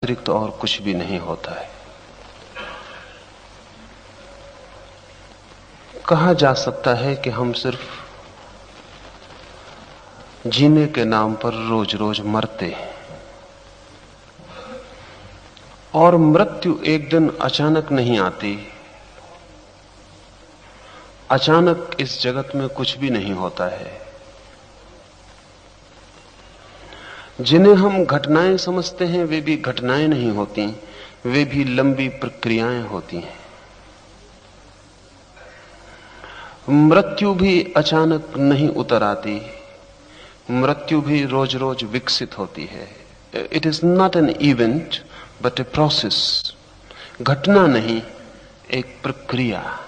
अतिरिक्त और कुछ भी नहीं होता है। कहा जा सकता है कि हम सिर्फ जीने के नाम पर रोज रोज मरते हैं और मृत्यु एक दिन अचानक नहीं आती। अचानक इस जगत में कुछ भी नहीं होता है। जिन्हें हम घटनाएं समझते हैं वे भी घटनाएं नहीं होती, वे भी लंबी प्रक्रियाएं होती हैं। मृत्यु भी अचानक नहीं उतर आती, मृत्यु भी रोज रोज विकसित होती है। It is not an event but a process. घटना नहीं, एक प्रक्रिया।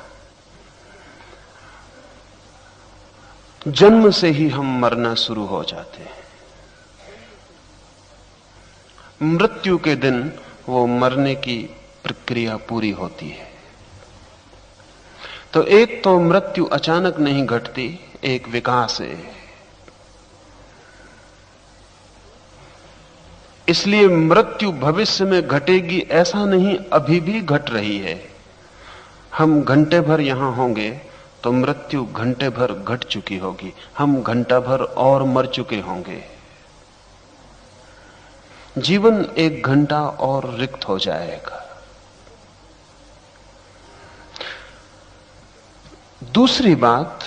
जन्म से ही हम मरना शुरू हो जाते हैं। मृत्यु के दिन वो मरने की प्रक्रिया पूरी होती है। तो एक तो मृत्यु अचानक नहीं घटती, एक विकास है। इसलिए मृत्यु भविष्य में घटेगी ऐसा नहीं, अभी भी घट रही है। हम घंटे भर यहां होंगे तो मृत्यु घंटे भर घट चुकी होगी, हम घंटा भर और मर चुके होंगे। जीवन एक घंटा और रिक्त हो जाएगा। दूसरी बात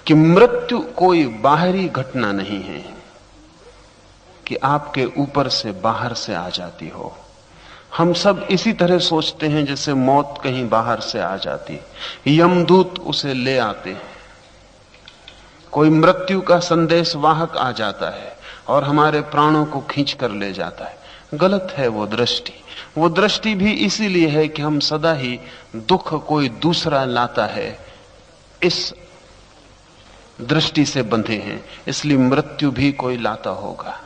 कि मृत्यु कोई बाहरी घटना नहीं है कि आपके ऊपर से बाहर से आ जाती हो। हम सब इसी तरह सोचते हैं जैसे मौत कहीं बाहर से आ जाती, यमदूत उसे ले आते हैं। कोई मृत्यु का संदेश वाहक आ जाता है और हमारे प्राणों को खींच कर ले जाता है। गलत है वो दृष्टि। वो दृष्टि भी इसीलिए है कि हम सदा ही दुख कोई दूसरा लाता है, इस दृष्टि से बंधे हैं। इसलिए मृत्यु भी कोई लाता होगा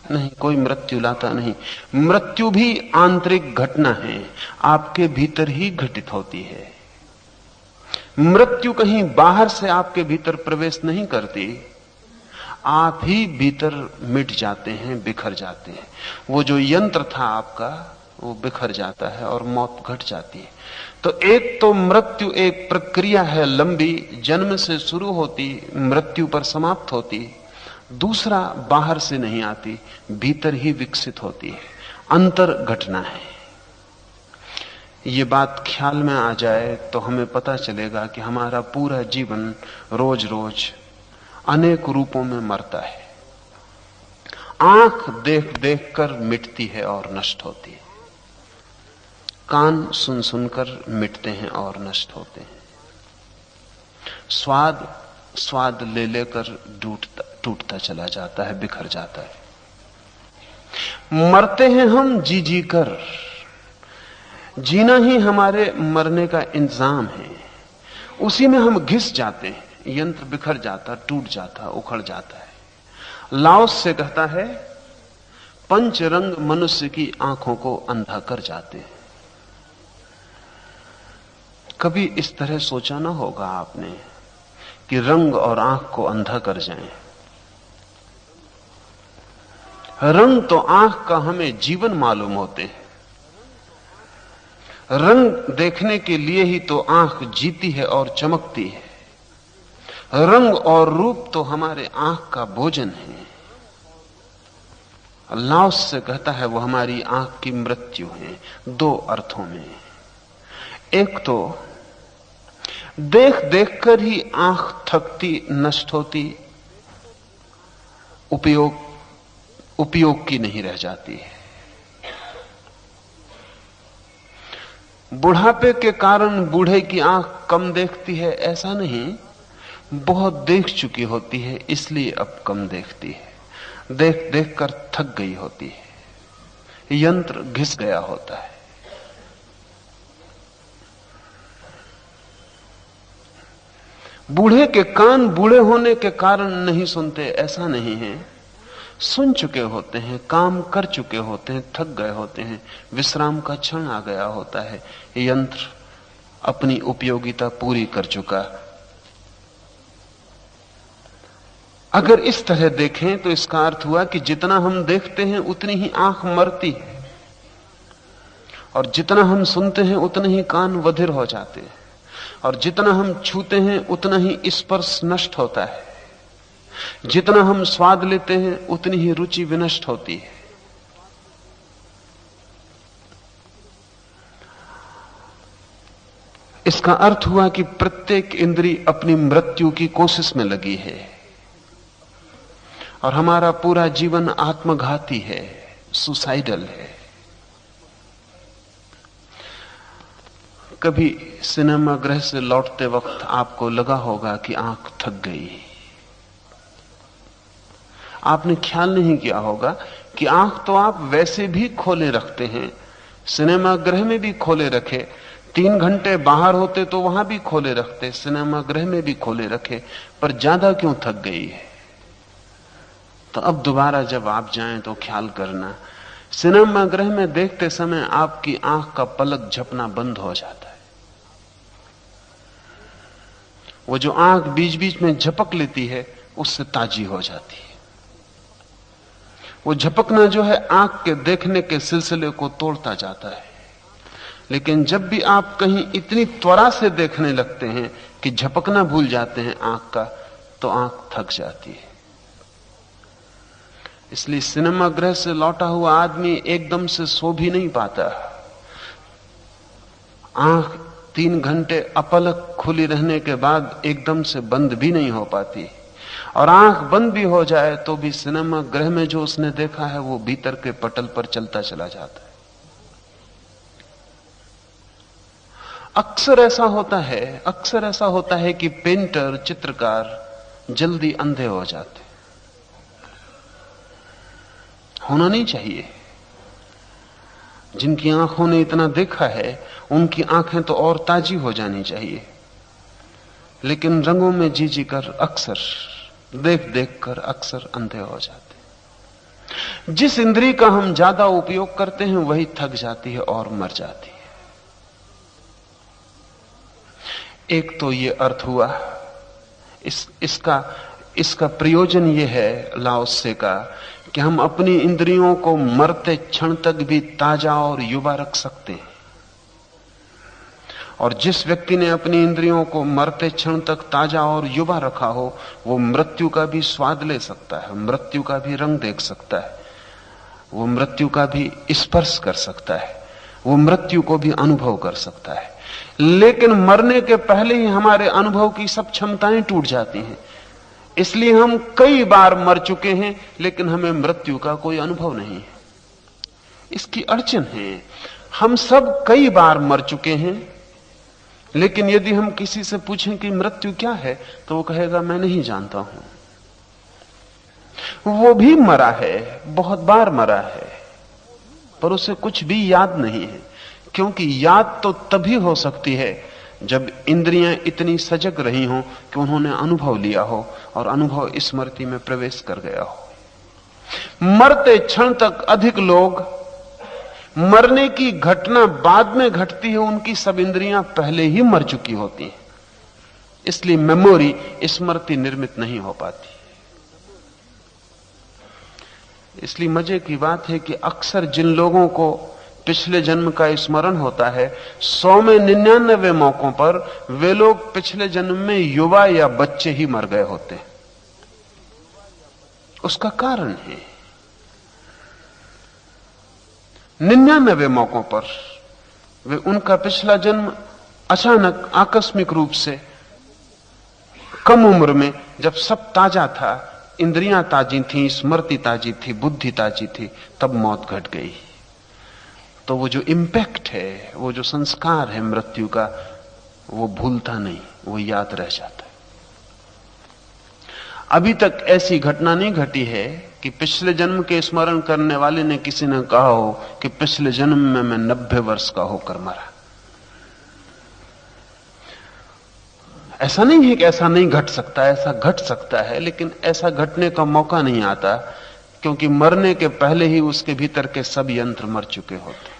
नहीं, कोई मृत्यु लाता नहीं। मृत्यु भी आंतरिक घटना है, आपके भीतर ही घटित होती है। मृत्यु कहीं बाहर से आपके भीतर प्रवेश नहीं करती, आप ही भीतर मिट जाते हैं, बिखर जाते हैं। वो जो यंत्र था आपका वो बिखर जाता है और मौत घट जाती है। तो एक तो मृत्यु एक प्रक्रिया है लंबी, जन्म से शुरू होती, मृत्यु पर समाप्त होती। दूसरा बाहर से नहीं आती, भीतर ही विकसित होती है, अंतर घटना है। ये बात ख्याल में आ जाए तो हमें पता चलेगा कि हमारा पूरा जीवन रोज रोज अनेक रूपों में मरता है। आंख देख देख कर मिटती है और नष्ट होती है, कान सुन सुनकर मिटते हैं और नष्ट होते हैं, स्वाद स्वाद ले लेकर टूटता चला जाता है, बिखर जाता है। मरते हैं हम जी जी कर, जीना ही हमारे मरने का इंतजाम है। उसी में हम घिस जाते हैं, यंत्र बिखर जाता, टूट जाता, उखड़ जाता है। लाओस से कहता है, पंच रंग मनुष्य की आंखों को अंधा कर जाते हैं। कभी इस तरह सोचा ना होगा आपने कि रंग और आंख को अंधा कर जाएं। रंग तो आंख का हमें जीवन मालूम होते हैं। रंग देखने के लिए ही तो आंख जीती है और चमकती है। रंग और रूप तो हमारे आंख का भोजन है। लाओस से कहता है वो हमारी आंख की मृत्यु है, दो अर्थों में। एक तो देख देख कर ही आंख थकती, नष्ट होती, उपयोग की नहीं रह जाती है। बुढ़ापे के कारण बूढ़े की आंख कम देखती है ऐसा नहीं, बहुत देख चुकी होती है इसलिए अब कम देखती है। देख देख कर थक गई होती है, यंत्र घिस गया होता है। बूढ़े के कान बूढ़े होने के कारण नहीं सुनते ऐसा नहीं है, सुन चुके होते हैं, काम कर चुके होते हैं, थक गए होते हैं, विश्राम का क्षण आ गया होता है, यंत्र अपनी उपयोगिता पूरी कर चुका। अगर इस तरह देखें तो इसका अर्थ हुआ कि जितना हम देखते हैं उतनी ही आंख मरती है। और जितना हम सुनते हैं उतने ही कान बधिर हो जाते हैं, और जितना हम छूते हैं उतना ही स्पर्श नष्ट होता है, जितना हम स्वाद लेते हैं उतनी ही रुचि विनष्ट होती है। इसका अर्थ हुआ कि प्रत्येक इंद्री अपनी मृत्यु की कोशिश में लगी है, और हमारा पूरा जीवन आत्मघाती है, सुसाइडल है। कभी सिनेमा गृह से लौटते वक्त आपको लगा होगा कि आंख थक गई। आपने ख्याल नहीं किया होगा कि आंख तो आप वैसे भी खोले रखते हैं, सिनेमा गृह में भी खोले रखे, 3 घंटे बाहर होते तो वहां भी खोले रखते, सिनेमा गृह में भी खोले रखे, पर ज्यादा क्यों थक गई है? तो अब दोबारा जब आप जाएं तो ख्याल करना, सिनेमा गृह में देखते समय आपकी आंख का पलक झपना बंद हो जाता है। वो जो आंख बीच बीच में झपक लेती है उससे ताजी हो जाती है। वो झपकना जो है आंख के देखने के सिलसिले को तोड़ता जाता है। लेकिन जब भी आप कहीं इतनी त्वरा से देखने लगते हैं कि झपकना भूल जाते हैं आंख का, तो आंख थक जाती है। इसलिए सिनेमा गृह से लौटा हुआ आदमी एकदम से सो भी नहीं पाता। आंख 3 घंटे अपलक खुली रहने के बाद एकदम से बंद भी नहीं हो पाती, और आंख बंद भी हो जाए तो भी सिनेमा गृह में जो उसने देखा है वो भीतर के पटल पर चलता चला जाता है। अक्सर ऐसा होता है कि पेंटर, चित्रकार जल्दी अंधे हो जाते। होना नहीं चाहिए। जिनकी आंखों ने इतना देखा है उनकी आंखें तो और ताजी हो जानी चाहिए, लेकिन रंगों में जी जी कर अक्सर देख देख कर अक्सर अंधे हो जाते। जिस इंद्री का हम ज्यादा उपयोग करते हैं वही थक जाती है और मर जाती है। एक तो ये अर्थ हुआ, इसका प्रयोजन ये है लाओ त्से का कि हम अपनी इंद्रियों को मरते क्षण तक भी ताजा और युवा रख सकते हैं। और जिस व्यक्ति ने अपनी इंद्रियों को मरते क्षण तक ताजा और युवा रखा हो, वो मृत्यु का भी स्वाद ले सकता है, मृत्यु का भी रंग देख सकता है, वो मृत्यु का भी स्पर्श कर सकता है, वो मृत्यु को भी अनुभव कर सकता है। लेकिन मरने के पहले ही हमारे अनुभव की सब क्षमताएं टूट जाती हैं। इसलिए हम कई बार मर चुके हैं लेकिन हमें मृत्यु का कोई अनुभव नहीं है। इसकी अड़चन है। हम सब कई बार मर चुके हैं, लेकिन यदि हम किसी से पूछें कि मृत्यु क्या है तो वो कहेगा मैं नहीं जानता हूं। वो भी मरा है, बहुत बार मरा है, पर उसे कुछ भी याद नहीं है, क्योंकि याद तो तभी हो सकती है जब इंद्रियां इतनी सजग रही हों कि उन्होंने अनुभव लिया हो और अनुभव स्मृति में प्रवेश कर गया हो। मरते क्षण तक अधिक लोग, मरने की घटना बाद में घटती है, उनकी सब इंद्रियां पहले ही मर चुकी होती हैं, इसलिए मेमोरी, स्मृति निर्मित नहीं हो पाती। इसलिए मजे की बात है कि अक्सर जिन लोगों को पिछले जन्म का स्मरण होता है, 100 में 99 मौकों पर वे लोग पिछले जन्म में युवा या बच्चे ही मर गए होते हैं। उसका कारण है 99 मौकों पर वे, उनका पिछला जन्म अचानक आकस्मिक रूप से कम उम्र में, जब सब ताजा था, इंद्रियां ताजी थी, स्मृति ताजी थी, बुद्धि ताजी थी, तब मौत घट गई। तो वो जो इंपैक्ट है, वो जो संस्कार है मृत्यु का, वो भूलता नहीं, वो याद रह जाता है। अभी तक ऐसी घटना नहीं घटी है कि पिछले जन्म के स्मरण करने वाले ने किसी ने कहा हो कि पिछले जन्म में मैं 90 वर्ष का होकर मरा। ऐसा नहीं है कि ऐसा नहीं घट सकता, ऐसा घट सकता है, लेकिन ऐसा घटने का मौका नहीं आता, क्योंकि मरने के पहले ही उसके भीतर के सब यंत्र मर चुके होते।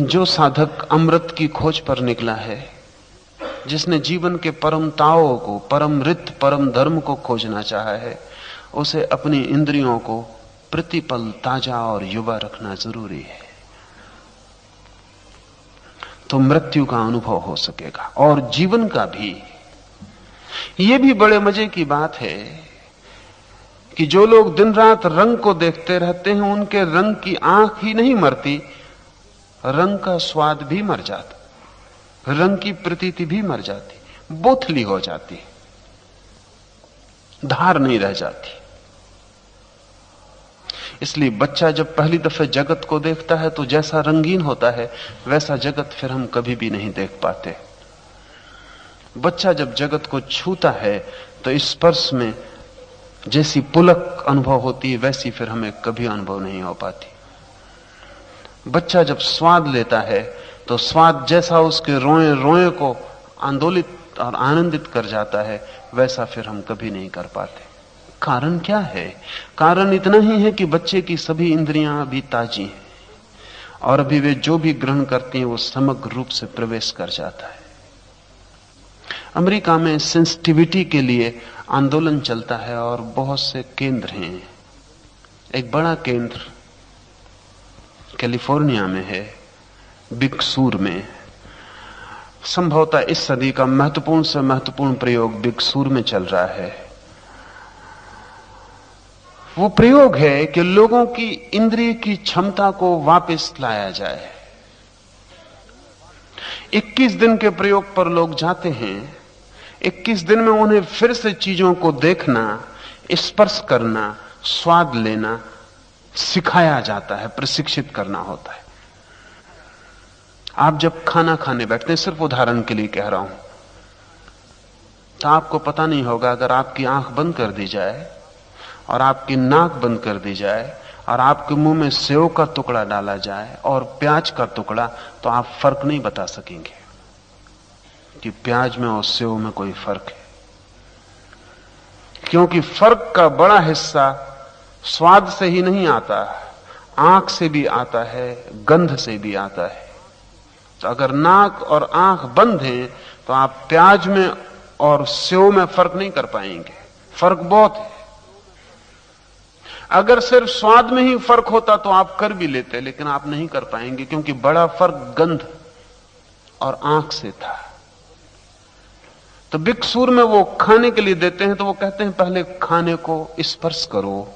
जो साधक अमृत की खोज पर निकला है, जिसने जीवन के परम ताओं को, परम रित, परम धर्म को खोजना चाहा है, उसे अपनी इंद्रियों को प्रतिपल ताजा और युवा रखना जरूरी है, तो मृत्यु का अनुभव हो सकेगा और जीवन का भी। यह भी बड़े मजे की बात है कि जो लोग दिन रात रंग को देखते रहते हैं, उनके रंग की आंख ही नहीं मरती, रंग का स्वाद भी मर जाता, रंग की प्रतीति भी मर जाती, बोथली हो जाती, धार नहीं रह जाती। इसलिए बच्चा जब पहली दफे जगत को देखता है तो जैसा रंगीन होता है वैसा जगत फिर हम कभी भी नहीं देख पाते। बच्चा जब जगत को छूता है तो स्पर्श में जैसी पुलक अनुभव होती है वैसी फिर हमें कभी अनुभव नहीं हो पाती। बच्चा जब स्वाद लेता है तो स्वाद जैसा उसके रोए रोए को आंदोलित और आनंदित कर जाता है वैसा फिर हम कभी नहीं कर पाते। कारण क्या है? कारण इतना ही है कि बच्चे की सभी इंद्रियां अभी ताजी हैं और अभी वे जो भी ग्रहण करती हैं वो समग्र रूप से प्रवेश कर जाता है। अमेरिका में सेंसिटिविटी के लिए आंदोलन चलता है और बहुत से केंद्र हैं। एक बड़ा केंद्र कैलिफोर्निया में है, बिग सूर में। संभवतः इस सदी का महत्वपूर्ण से महत्वपूर्ण प्रयोग बिग सूर में चल रहा है। वो प्रयोग है कि लोगों की इंद्रिय की क्षमता को वापस लाया जाए। 21 दिन के प्रयोग पर लोग जाते हैं। 21 दिन में उन्हें फिर से चीजों को देखना, स्पर्श करना, स्वाद लेना सिखाया जाता है, प्रशिक्षित करना होता है। आप जब खाना खाने बैठते हैं, सिर्फ उदाहरण के लिए कह रहा हूं, तो आपको पता नहीं होगा, अगर आपकी आंख बंद कर दी जाए और आपकी नाक बंद कर दी जाए और आपके मुंह में सेव का टुकड़ा डाला जाए और प्याज का टुकड़ा, तो आप फर्क नहीं बता सकेंगे कि प्याज में और सेव में कोई फर्क है, क्योंकि फर्क का बड़ा हिस्सा स्वाद से ही नहीं आता, आंख से भी आता है, गंध से भी आता है। तो अगर नाक और आंख बंद हैं तो आप प्याज में और सेव में फर्क नहीं कर पाएंगे। फर्क बहुत है। अगर सिर्फ स्वाद में ही फर्क होता तो आप कर भी लेते, लेकिन आप नहीं कर पाएंगे, क्योंकि बड़ा फर्क गंध और आंख से था। तो बिग सूर में वो खाने के लिए देते हैं तो वो कहते हैं पहले खाने को स्पर्श करो,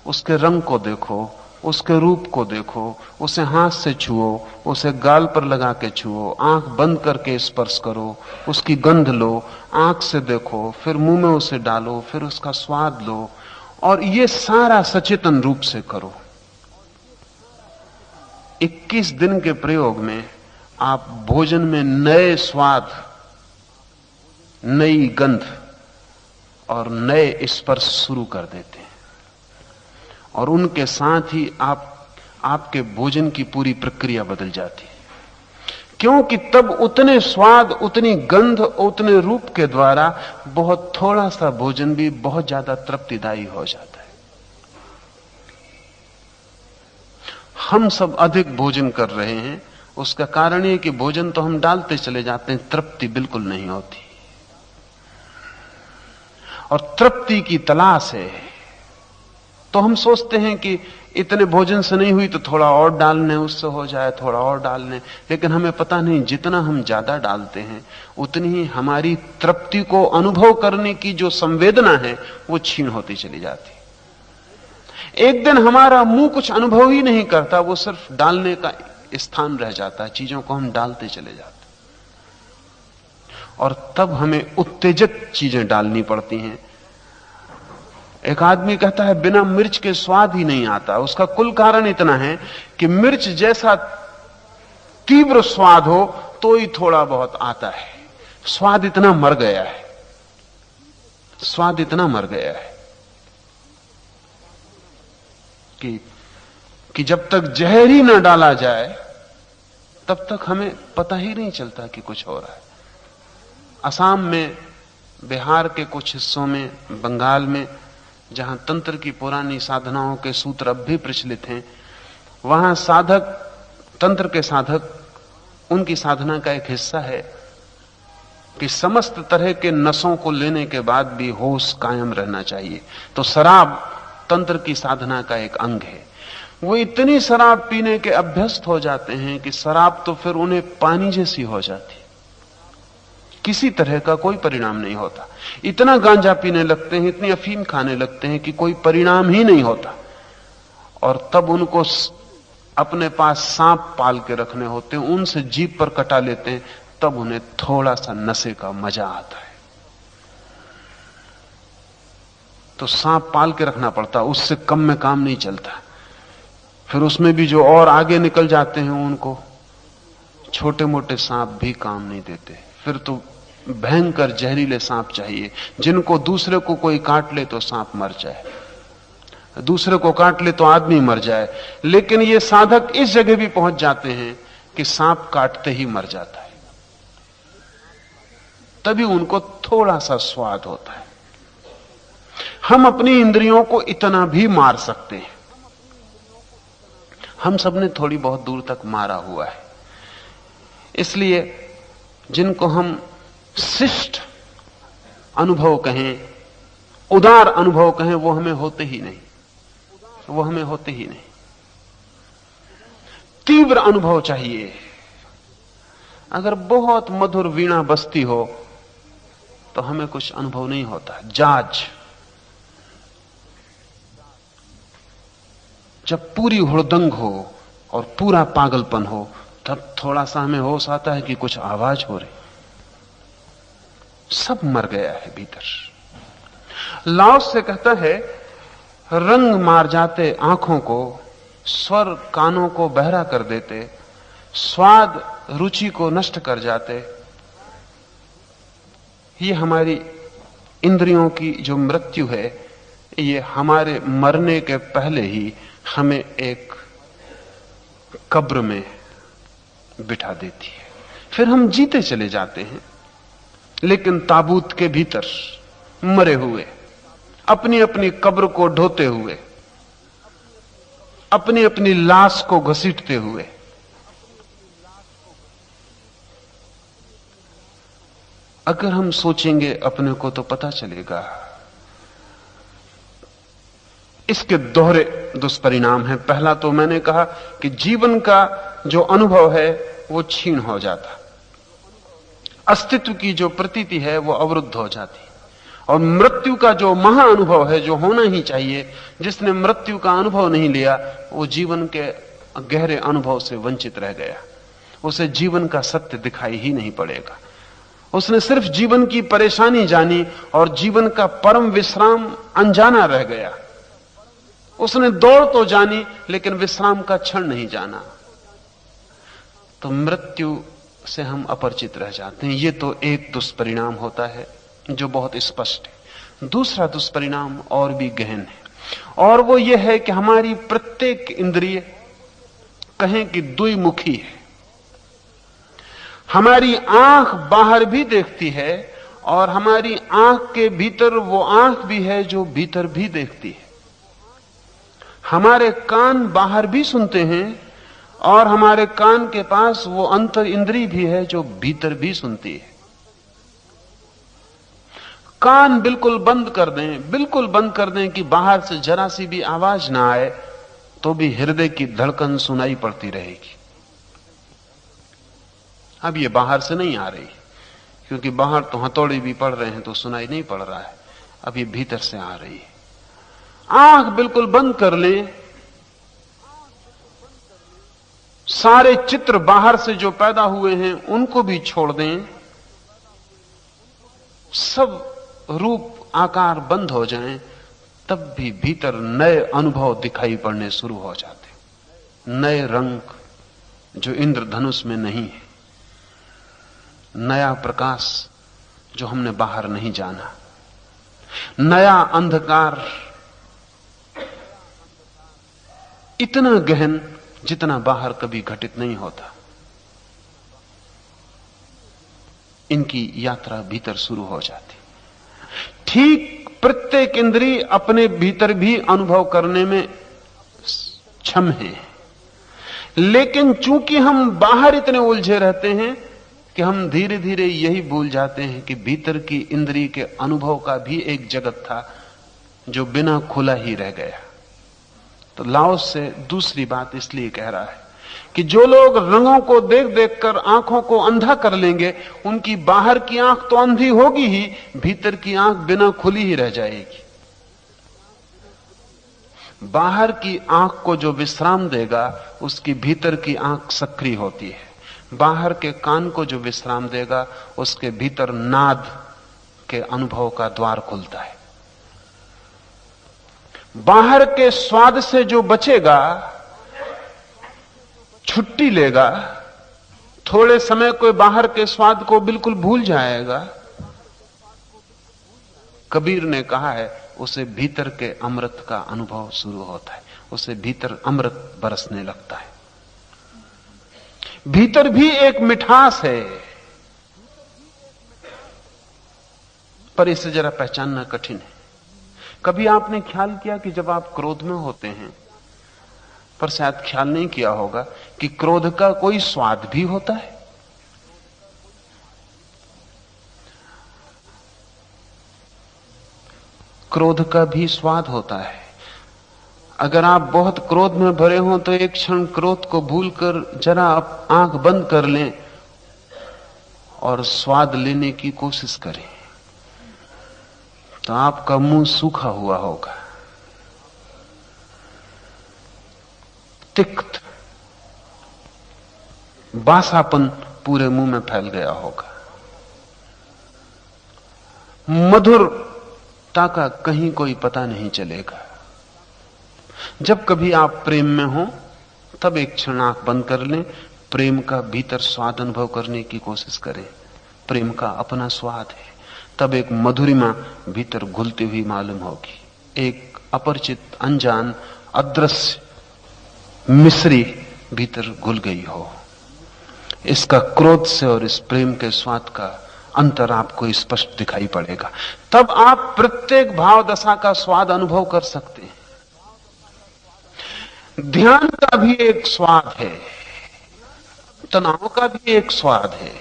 उसके रंग को देखो, उसके रूप को देखो, उसे हाथ से छुओ, उसे गाल पर लगा के छुओ, आंख बंद करके स्पर्श करो, उसकी गंध लो, आंख से देखो, फिर मुंह में उसे डालो, फिर उसका स्वाद लो, और ये सारा सचेतन रूप से करो। 21 दिन के प्रयोग में आप भोजन में नए स्वाद, नई गंध और नए स्पर्श शुरू कर देते हैं, और उनके साथ ही आपके भोजन की पूरी प्रक्रिया बदल जाती है, क्योंकि तब उतने स्वाद, उतनी गंध, उतने रूप के द्वारा बहुत थोड़ा सा भोजन भी बहुत ज्यादा तृप्तिदायी हो जाता है। हम सब अधिक भोजन कर रहे हैं, उसका कारण यह कि भोजन तो हम डालते चले जाते हैं, तृप्ति बिल्कुल नहीं होती, और तृप्ति की तलाश है। तो हम सोचते हैं कि इतने भोजन से नहीं हुई तो थोड़ा और डालने, उससे हो जाए, थोड़ा और डालने, लेकिन हमें पता नहीं जितना हम ज्यादा डालते हैं उतनी ही हमारी तृप्ति को अनुभव करने की जो संवेदना है वो क्षीण होती चली जाती। एक दिन हमारा मुंह कुछ अनुभव ही नहीं करता, वो सिर्फ डालने का स्थान रह जाता है, चीजों को हम डालते चले जाते, और तब हमें उत्तेजक चीजें डालनी पड़ती हैं। एक आदमी कहता है बिना मिर्च के स्वाद ही नहीं आता। उसका कुल कारण इतना है कि मिर्च जैसा तीव्र स्वाद हो तो ही थोड़ा बहुत आता है। स्वाद इतना मर गया है, स्वाद इतना मर गया है कि जब तक जहर ही ना डाला जाए तब तक हमें पता ही नहीं चलता कि कुछ हो रहा है। असम में, बिहार के कुछ हिस्सों में, बंगाल में, जहां तंत्र की पुरानी साधनाओं के सूत्र अब भी प्रचलित हैं, वहां साधक, तंत्र के साधक, उनकी साधना का एक हिस्सा है कि समस्त तरह के नशों को लेने के बाद भी होश कायम रहना चाहिए। तो शराब तंत्र की साधना का एक अंग है। वो इतनी शराब पीने के अभ्यस्त हो जाते हैं कि शराब तो फिर उन्हें पानी जैसी हो जाती, किसी तरह का कोई परिणाम नहीं होता। इतना गांजा पीने लगते हैं, इतनी अफीम खाने लगते हैं कि कोई परिणाम ही नहीं होता। और तब उनको अपने पास सांप पाल के रखने होते हैं, उनसे जीभ पर कटा लेते हैं, तब उन्हें थोड़ा सा नशे का मजा आता है। तो सांप पाल के रखना पड़ता, उससे कम में काम नहीं चलता। फिर उसमें भी जो और आगे निकल जाते हैं उनको छोटे मोटे सांप भी काम नहीं देते, फिर तो भयंकर जहरीले सांप चाहिए, जिनको दूसरे को कोई काट ले तो सांप मर जाए, दूसरे को काट ले तो आदमी मर जाए। लेकिन ये साधक इस जगह भी पहुंच जाते हैं कि सांप काटते ही मर जाता है, तभी उनको थोड़ा सा स्वाद होता है। हम अपनी इंद्रियों को इतना भी मार सकते हैं, हम सबने थोड़ी बहुत दूर तक मारा हुआ है। इसलिए जिनको हम शिष्ट अनुभव कहें, उदार अनुभव कहें, वो हमें होते ही नहीं, वो हमें होते ही नहीं। तीव्र अनुभव चाहिए। अगर बहुत मधुर वीणा बजती हो तो हमें कुछ अनुभव नहीं होता। जाज जब पूरी हुड़दंग हो और पूरा पागलपन हो, तब थोड़ा सा हमें होश आता है कि कुछ आवाज हो रही। सब मर गया है भीतर। लाओस से कहता है, रंग मार जाते आंखों को, स्वर कानों को बहरा कर देते, स्वाद रुचि को नष्ट कर जाते। ये हमारी इंद्रियों की जो मृत्यु है, ये हमारे मरने के पहले ही हमें एक कब्र में बिठा देती है। फिर हम जीते चले जाते हैं, लेकिन ताबूत के भीतर मरे हुए, अपनी अपनी कब्र को ढोते हुए, अपनी अपनी लाश को घसीटते हुए। अगर हम सोचेंगे अपने को तो पता चलेगा। इसके दोहरे दुष्परिणाम हैं। पहला तो मैंने कहा कि जीवन का जो अनुभव है वो क्षीण हो जाता, अस्तित्व की जो प्रतीति है वो अवरुद्ध हो जाती, और मृत्यु का जो महा अनुभव है, जो होना ही चाहिए, जिसने मृत्यु का अनुभव नहीं लिया वो जीवन के गहरे अनुभव से वंचित रह गया। उसे जीवन का सत्य दिखाई ही नहीं पड़ेगा। उसने सिर्फ जीवन की परेशानी जानी और जीवन का परम विश्राम अनजाना रह गया। उसने दौड़ तो जानी लेकिन विश्राम का क्षण नहीं जाना। तो मृत्यु से हम अपरिचित रह जाते हैं। ये तो एक दुष्परिणाम होता है जो बहुत स्पष्ट है। दूसरा दुष्परिणाम और भी गहन है, और वो ये है कि हमारी प्रत्येक इंद्रिय कहें कि द्विमुखी है। हमारी आंख बाहर भी देखती है और हमारी आंख के भीतर वो आंख भी है जो भीतर भी देखती है। हमारे कान बाहर भी सुनते हैं और हमारे कान के पास वो अंतर इंद्री भी है जो भीतर भी सुनती है। कान बिल्कुल बंद कर दें, बिल्कुल बंद कर दें कि बाहर से जरा सी भी आवाज ना आए, तो भी हृदय की धड़कन सुनाई पड़ती रहेगी। अब ये बाहर से नहीं आ रही, क्योंकि बाहर तो हथौड़े भी पड़ रहे हैं तो सुनाई नहीं पड़ रहा है। अब ये भीतर से आ रही है। आंख बिल्कुल बंद कर लें, सारे चित्र बाहर से जो पैदा हुए हैं उनको भी छोड़ दें, सब रूप आकार बंद हो जाएं, तब भी भीतर नए अनुभव दिखाई पड़ने शुरू हो जाते। नए रंग जो इंद्रधनुष में नहीं है, नया प्रकाश जो हमने बाहर नहीं जाना, नया अंधकार इतना गहन जितना बाहर कभी घटित नहीं होता। इनकी यात्रा भीतर शुरू हो जाती। ठीक प्रत्येक इंद्रिय अपने भीतर भी अनुभव करने में क्षम है, लेकिन चूंकि हम बाहर इतने उलझे रहते हैं कि हम धीरे धीरे यही भूल जाते हैं कि भीतर की इंद्रिय के अनुभव का भी एक जगत था जो बिना खुला ही रह गया। तो लाओस से दूसरी बात इसलिए कह रहा है कि जो लोग रंगों को देख देखकर आंखों को अंधा कर लेंगे, उनकी बाहर की आंख तो अंधी होगी ही, भीतर की आंख बिना खुली ही रह जाएगी। बाहर की आंख को जो विश्राम देगा, उसकी भीतर की आंख सक्रिय होती है। बाहर के कान को जो विश्राम देगा, उसके भीतर नाद के अनुभव का द्वार खुलता है। बाहर के स्वाद से जो बचेगा, छुट्टी लेगा, थोड़े समय को बाहर के स्वाद को बिल्कुल भूल जाएगा, कबीर ने कहा है उसे भीतर के अमृत का अनुभव शुरू होता है, उसे भीतर अमृत बरसने लगता है। भीतर भी एक मिठास है, पर इसे जरा पहचानना कठिन है। कभी आपने ख्याल किया कि जब आप क्रोध में होते हैं, पर शायद ख्याल नहीं किया होगा कि क्रोध का कोई स्वाद भी होता है। क्रोध का भी स्वाद होता है। अगर आप बहुत क्रोध में भरे हों तो एक क्षण क्रोध को भूलकर जरा आप आंख बंद कर लें और स्वाद लेने की कोशिश करें, तो आपका मुंह सूखा हुआ होगा, तिक्त, बासापन पूरे मुंह में फैल गया होगा। मधुरता का कहीं कोई पता नहीं चलेगा। जब कभी आप प्रेम में हो, तब एक क्षण आंख बंद कर लें, प्रेम का भीतर स्वाद अनुभव करने की कोशिश करें। प्रेम का अपना स्वाद है, तब एक मधुरिमा भीतर घुलती हुई मालूम होगी। एक अपरिचित, अनजान, अदृश्य मिश्री भीतर घुल गई हो। इसका क्रोध से और इस प्रेम के स्वाद का अंतर आपको स्पष्ट दिखाई पड़ेगा। तब आप प्रत्येक भाव दशा का स्वाद अनुभव कर सकते हैं। ध्यान का भी एक स्वाद है, तनाव का भी एक स्वाद है,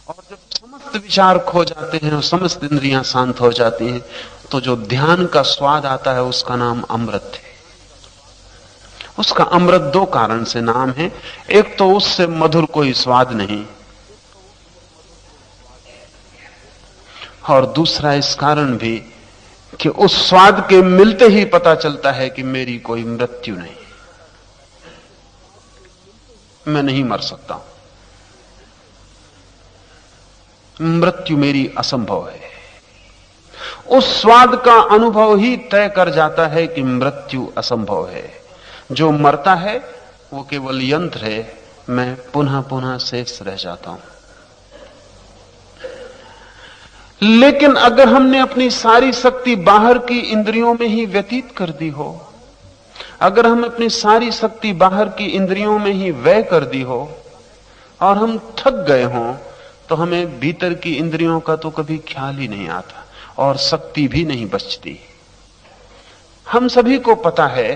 और जब समस्त विचार खो जाते हैं और समस्त इंद्रियां शांत हो जाती हैं, तो जो ध्यान का स्वाद आता है उसका नाम अमृत है। उसका अमृत दो कारण से नाम है। एक तो उससे मधुर कोई स्वाद नहीं, और दूसरा इस कारण भी कि उस स्वाद के मिलते ही पता चलता है कि मेरी कोई मृत्यु नहीं, मैं नहीं मर सकता हूं, मृत्यु मेरी असंभव है। उस स्वाद का अनुभव ही तय कर जाता है कि मृत्यु असंभव है। जो मरता है वो केवल यंत्र है, मैं पुनः पुनः शेष रह जाता हूं। लेकिन अगर हमने अपनी सारी शक्ति बाहर की इंद्रियों में ही व्यतीत कर दी हो, अगर हम अपनी सारी शक्ति बाहर की इंद्रियों में ही व्यय कर दी हो और हम थक गए हों, तो हमें भीतर की इंद्रियों का तो कभी ख्याल ही नहीं आता और शक्ति भी नहीं बचती। हम सभी को पता है,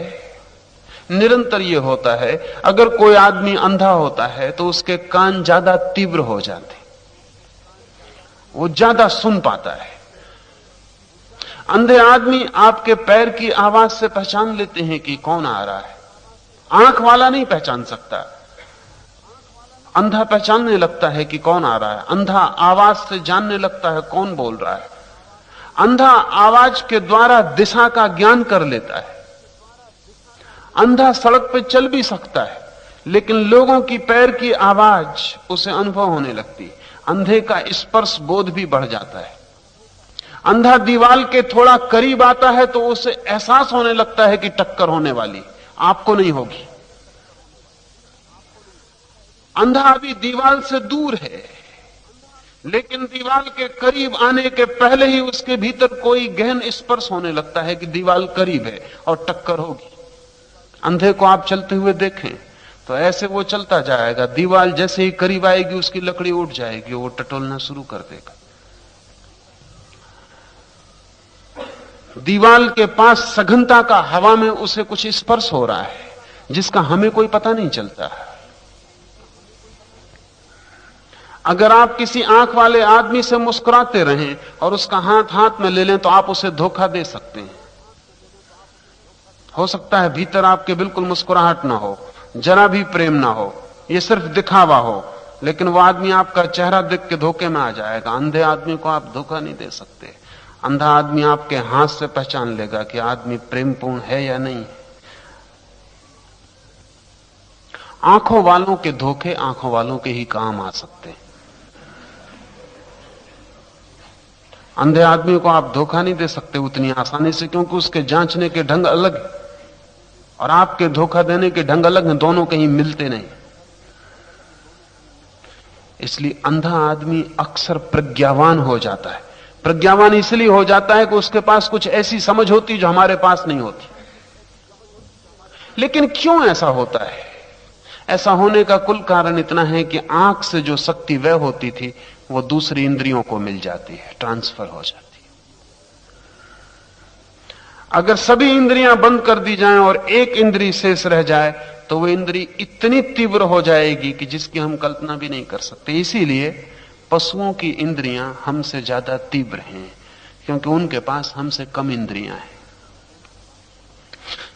निरंतर यह होता है, अगर कोई आदमी अंधा होता है तो उसके कान ज्यादा तीव्र हो जाते, वो ज्यादा सुन पाता है। अंधे आदमी आपके पैर की आवाज से पहचान लेते हैं कि कौन आ रहा है, आंख वाला नहीं पहचान सकता। अंधा पहचानने लगता है कि कौन आ रहा है, अंधा आवाज से जानने लगता है कौन बोल रहा है, अंधा आवाज के द्वारा दिशा का ज्ञान कर लेता है। अंधा सड़क पे चल भी सकता है, लेकिन लोगों की पैर की आवाज उसे अनुभव होने लगती है। अंधे का स्पर्श बोध भी बढ़ जाता है। अंधा दीवाल के थोड़ा करीब आता है तो उसे एहसास होने लगता है कि टक्कर होने वाली, आपको नहीं होगी। अंधा अभी दीवाल से दूर है, लेकिन दीवाल के करीब आने के पहले ही उसके भीतर कोई गहन स्पर्श होने लगता है कि दीवाल करीब है और टक्कर होगी। अंधे को आप चलते हुए देखें तो ऐसे वो चलता जाएगा, दीवाल जैसे ही करीब आएगी उसकी लकड़ी उठ जाएगी, वो टटोलना शुरू कर देगा। दीवाल के पास सघनता का हवा में उसे कुछ स्पर्श हो रहा है जिसका हमें कोई पता नहीं चलता। अगर आप किसी आंख वाले आदमी से मुस्कुराते रहें और उसका हाथ हाथ में ले लें तो आप उसे धोखा दे सकते हैं। हो सकता है भीतर आपके बिल्कुल मुस्कुराहट ना हो, जरा भी प्रेम ना हो, ये सिर्फ दिखावा हो, लेकिन वो आदमी आपका चेहरा देख के धोखे में आ जाएगा। अंधे आदमी को आप धोखा नहीं दे सकते। अंधा आदमी आपके हाथ से पहचान लेगा कि आदमी प्रेमपूर्ण है या नहीं। आंखों वालों के धोखे आंखों वालों के ही काम आ सकते हैं। अंधे आदमी को आप धोखा नहीं दे सकते उतनी आसानी से, क्योंकि उसके जांचने के ढंग अलग है और आपके धोखा देने के ढंग अलग हैं, दोनों कहीं मिलते नहीं। इसलिए अंधा आदमी अक्सर प्रज्ञावान हो जाता है। प्रज्ञावान इसलिए हो जाता है कि उसके पास कुछ ऐसी समझ होती जो हमारे पास नहीं होती। लेकिन क्यों ऐसा होता है? ऐसा होने का कुल कारण इतना है कि आंख से जो शक्ति वह होती थी वो दूसरी इंद्रियों को मिल जाती है, ट्रांसफर हो जाती है। अगर सभी इंद्रियां बंद कर दी जाएं और एक इंद्री शेष रह जाए तो वह इंद्री इतनी तीव्र हो जाएगी कि जिसकी हम कल्पना भी नहीं कर सकते। इसीलिए पशुओं की इंद्रियां हमसे ज्यादा तीव्र हैं, क्योंकि उनके पास हमसे कम इंद्रियां हैं।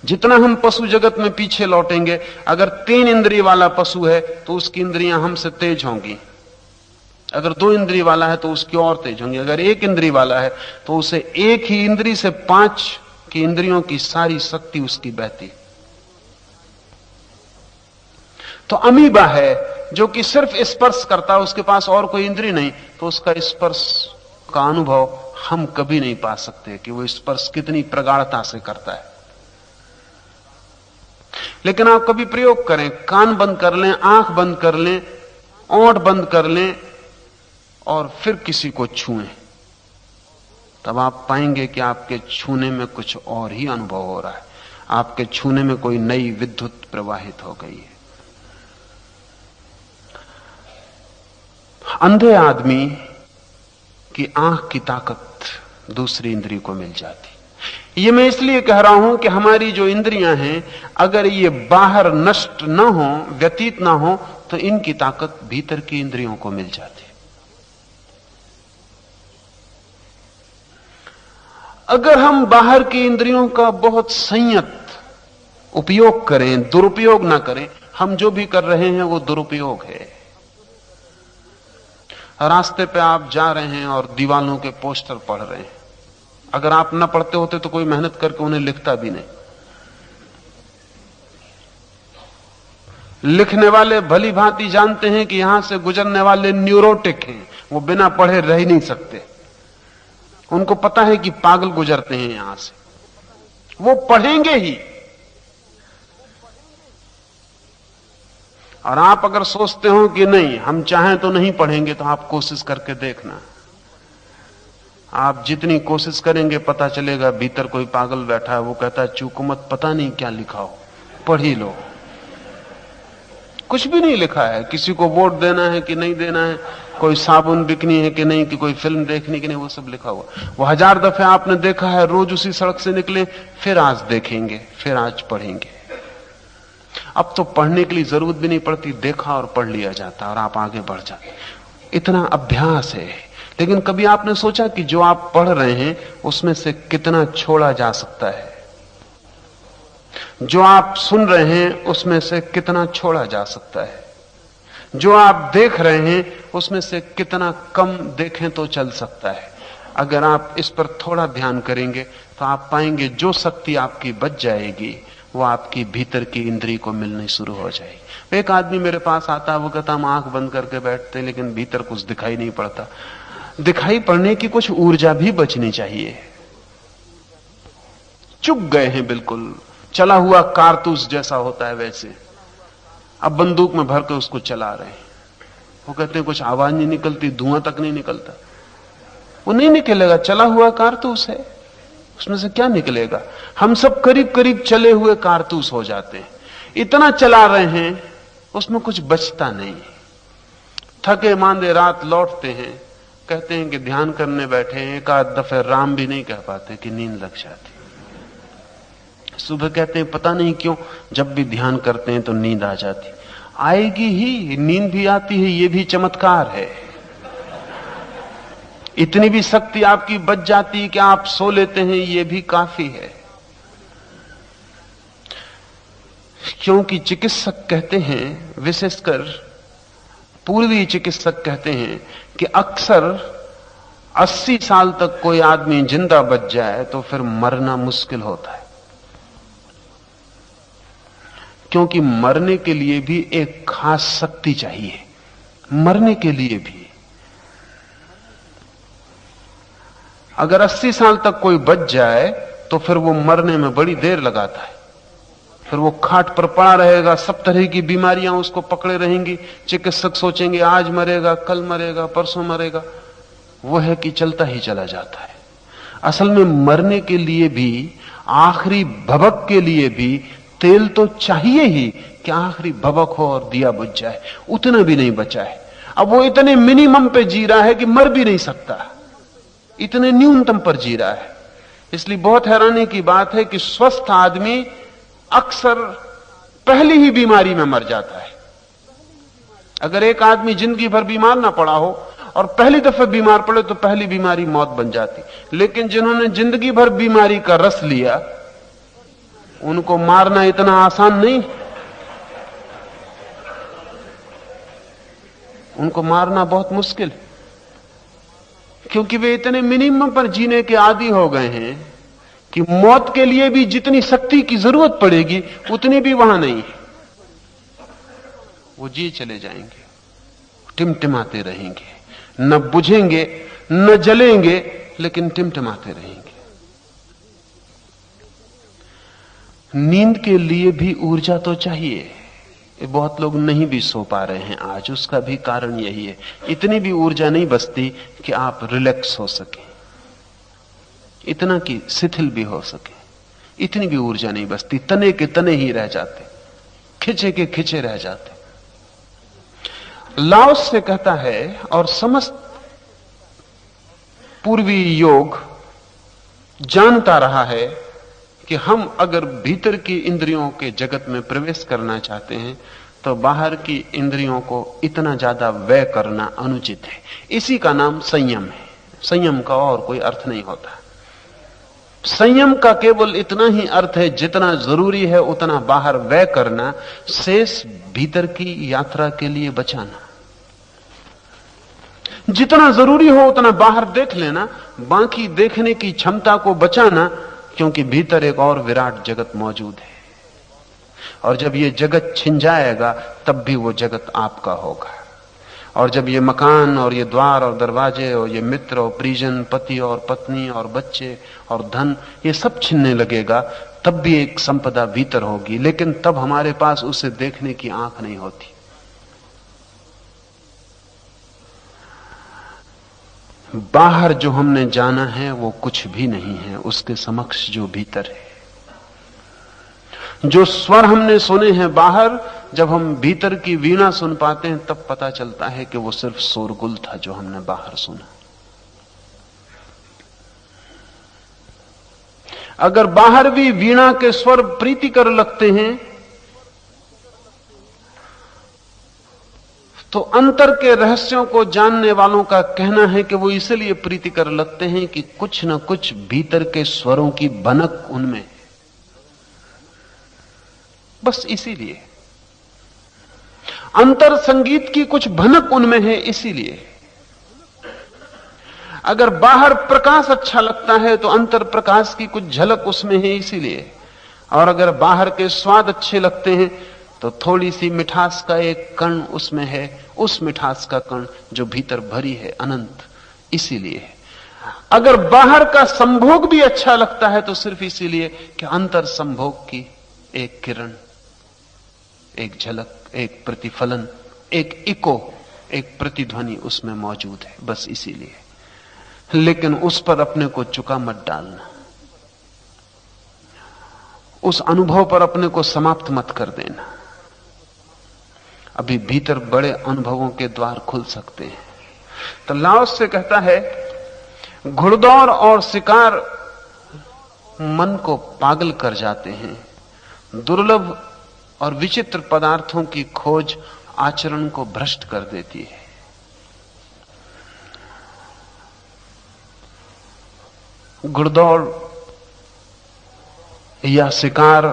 जितना हम पशु जगत में पीछे लौटेंगे, अगर 3 इंद्रिय वाला पशु है तो उसकी इंद्रियां हमसे तेज होंगी। अगर 2 इंद्रिय वाला है तो उसकी और तेज होंगी। अगर 1 इंद्रिय वाला है तो उसे एक ही इंद्रिय से 5 की इंद्रियों की सारी शक्ति उसकी बहती। तो अमीबा है जो कि सिर्फ स्पर्श करता है, उसके पास और कोई इंद्रिय नहीं, तो उसका स्पर्श का अनुभव हम कभी नहीं पा सकते कि वो स्पर्श कितनी प्रगाढ़ता से करता है। लेकिन आप कभी प्रयोग करें, कान बंद कर लें, आंख बंद कर लें, ओंठ बंद कर लें और फिर किसी को छुएं, तब आप पाएंगे कि आपके छूने में कुछ और ही अनुभव हो रहा है। आपके छूने में कोई नई विद्युत प्रवाहित हो गई है। अंधे आदमी की आंख की ताकत दूसरी इंद्रिय को मिल जाती। ये मैं इसलिए कह रहा हूं कि हमारी जो इंद्रियां हैं, अगर ये बाहर नष्ट न हो, व्यतीत ना हो, तो इनकी ताकत भीतर की इंद्रियों को मिल जाती। अगर हम बाहर की इंद्रियों का बहुत संयत उपयोग करें, दुरुपयोग ना करें, हम जो भी कर रहे हैं वो दुरुपयोग है। रास्ते पे आप जा रहे हैं और दीवालों के पोस्टर पढ़ रहे हैं। अगर आप न पढ़ते होते तो कोई मेहनत करके उन्हें लिखता भी नहीं। लिखने वाले भली भांति जानते हैं कि यहां से गुजरने वाले न्यूरोटिक हैं, वो बिना पढ़े रह ही नहीं सकते। उनको पता है कि पागल गुजरते हैं यहां से, वो पढ़ेंगे ही। और आप अगर सोचते हो कि नहीं, हम चाहें तो नहीं पढ़ेंगे, तो आप कोशिश करके देखना। आप जितनी कोशिश करेंगे पता चलेगा भीतर कोई पागल बैठा है, वो कहता है चूको मत, पता नहीं क्या लिखा हो, पढ़ ही लो। कुछ भी नहीं लिखा है, किसी को वोट देना है कि नहीं देना है, कोई साबुन बिकनी है कि नहीं, कि कोई फिल्म देखनी कि नहीं, वो सब लिखा हुआ। वो 1000 दफे आपने देखा है, रोज उसी सड़क से निकले, फिर आज देखेंगे, फिर आज पढ़ेंगे। अब तो पढ़ने के लिए जरूरत भी नहीं पड़ती, देखा और पढ़ लिया जाता और आप आगे बढ़ जाते। इतना अभ्यास है। लेकिन कभी आपने सोचा कि जो आप पढ़ रहे हैं उसमें से कितना छोड़ा जा सकता है? जो आप सुन रहे हैं उसमें से कितना छोड़ा जा सकता है? जो आप देख रहे हैं उसमें से कितना कम देखें तो चल सकता है? अगर आप इस पर थोड़ा ध्यान करेंगे तो आप पाएंगे जो शक्ति आपकी बच जाएगी वो आपकी भीतर की इंद्रिय को मिलनी शुरू हो जाएगी। एक आदमी मेरे पास आता है, वो कहता हम आंख बंद करके बैठते हैं लेकिन भीतर कुछ दिखाई नहीं पड़ता। दिखाई पड़ने की कुछ ऊर्जा भी बचनी चाहिए। चुप गए हैं, बिल्कुल चला हुआ कारतूस जैसा होता है वैसे। अब बंदूक में भर के उसको चला रहे हैं। वो कहते हैं कुछ आवाज नहीं निकलती, धुआं तक नहीं निकलता। वो नहीं निकलेगा, चला हुआ कारतूस है, उसमें से क्या निकलेगा? हम सब करीब करीब चले हुए कारतूस हो जाते हैं। इतना चला रहे हैं उसमें कुछ बचता नहीं। थके मांदे रात लौटते हैं, कहते हैं कि ध्यान करने बैठे हैं, एक आध दफे राम भी नहीं कह पाते कि नींद लग जाती। सुबह कहते हैं पता नहीं क्यों जब भी ध्यान करते हैं तो नींद आ जाती। आएगी ही, नींद भी आती है, ये भी चमत्कार है। इतनी भी शक्ति आपकी बच जाती है कि आप सो लेते हैं, ये भी काफी है। क्योंकि चिकित्सक कहते हैं, विशेषकर पूर्वी चिकित्सक कहते हैं कि अक्सर 80 साल तक कोई आदमी जिंदा बच जाए तो फिर मरना मुश्किल होता है। क्योंकि मरने के लिए भी एक खास शक्ति चाहिए, मरने के लिए भी। अगर 80 साल तक कोई बच जाए तो फिर वो मरने में बड़ी देर लगाता है। फिर वो खाट पर पड़ा रहेगा, सब तरह की बीमारियां उसको पकड़े रहेंगी। चिकित्सक सोचेंगे आज मरेगा, कल मरेगा, परसों मरेगा। वो है कि चलता ही चला जाता है। असल में मरने के लिए भी, आखिरी भभक के लिए भी तेल तो चाहिए ही कि आखिरी भभक हो और दिया बुझ जाए। उतना भी नहीं बचा है। अब वो इतने मिनिमम पे जी रहा है कि मर भी नहीं सकता, इतने न्यूनतम पर जी रहा है। इसलिए बहुत हैरानी की बात है कि स्वस्थ आदमी अक्सर पहली ही बीमारी में मर जाता है। अगर एक आदमी जिंदगी भर बीमार ना पड़ा हो और पहली दफे बीमार पड़े तो पहली बीमारी मौत बन जाती। लेकिन जिन्होंने जिंदगी भर बीमारी का रस लिया, उनको मारना इतना आसान नहीं। उनको मारना बहुत मुश्किल, क्योंकि वे इतने मिनिमम पर जीने के आदी हो गए हैं कि मौत के लिए भी जितनी शक्ति की जरूरत पड़ेगी उतनी भी वहां नहीं है। वो जी चले जाएंगे, टिमटिमाते रहेंगे, न बुझेंगे न जलेंगे, लेकिन टिमटिमाते रहेंगे। नींद के लिए भी ऊर्जा तो चाहिए। ये बहुत लोग नहीं भी सो पा रहे हैं आज, उसका भी कारण यही है। इतनी भी ऊर्जा नहीं बचती कि आप रिलैक्स हो सके, इतना कि शिथिल भी हो सके। इतनी भी ऊर्जा नहीं बचती, तने के तने ही रह जाते, खिंचे के खिंचे रह जाते। लाओस से कहता है और समस्त पूर्वी योग जानता रहा है कि हम अगर भीतर की इंद्रियों के जगत में प्रवेश करना चाहते हैं तो बाहर की इंद्रियों को इतना ज्यादा व्यय करना अनुचित है। इसी का नाम संयम है। संयम का और कोई अर्थ नहीं होता। संयम का केवल इतना ही अर्थ है, जितना जरूरी है उतना बाहर व्यय करना, शेष भीतर की यात्रा के लिए बचाना। जितना जरूरी हो उतना बाहर देख लेना, बाकी देखने की क्षमता को बचाना, क्योंकि भीतर एक और विराट जगत मौजूद है। और जब ये जगत छिन जाएगा तब भी वो जगत आपका होगा। और जब ये मकान और ये द्वार और दरवाजे और ये मित्र और परिजन, पति और पत्नी और बच्चे और धन, ये सब छिनने लगेगा, तब भी एक संपदा भीतर होगी। लेकिन तब हमारे पास उसे देखने की आंख नहीं होती। बाहर जो हमने जाना है वो कुछ भी नहीं है उसके समक्ष जो भीतर है। जो स्वर हमने सुने हैं बाहर, जब हम भीतर की वीणा सुन पाते हैं तब पता चलता है कि वो सिर्फ शोरगुल था जो हमने बाहर सुना। अगर बाहर भी वीणा के स्वर प्रीतिकर लगते हैं तो अंतर के रहस्यों को जानने वालों का कहना है कि वो इसलिए प्रीतिकर लगते हैं कि कुछ न कुछ भीतर के स्वरों की भनक उनमें, बस इसीलिए अंतर संगीत की कुछ भनक उनमें है। इसीलिए अगर बाहर प्रकाश अच्छा लगता है तो अंतर प्रकाश की कुछ झलक उसमें है, इसीलिए। और अगर बाहर के स्वाद अच्छे लगते हैं तो थोड़ी सी मिठास का एक कण उसमें है, उस मिठास का कण जो भीतर भरी है अनंत, इसीलिए। अगर बाहर का संभोग भी अच्छा लगता है तो सिर्फ इसीलिए कि अंतर संभोग की एक किरण, एक झलक, एक प्रतिफलन, एक इको, एक प्रतिध्वनि उसमें मौजूद है, बस इसीलिए। लेकिन उस पर अपने को चुका मत डालना, उस अनुभव पर अपने को समाप्त मत कर देना। अभी भीतर बड़े अनुभवों के द्वार खुल सकते हैं। तो लाओस से कहता है, घुड़दौड़ और शिकार मन को पागल कर जाते हैं, दुर्लभ और विचित्र पदार्थों की खोज आचरण को भ्रष्ट कर देती है। घुड़दौड़ या शिकार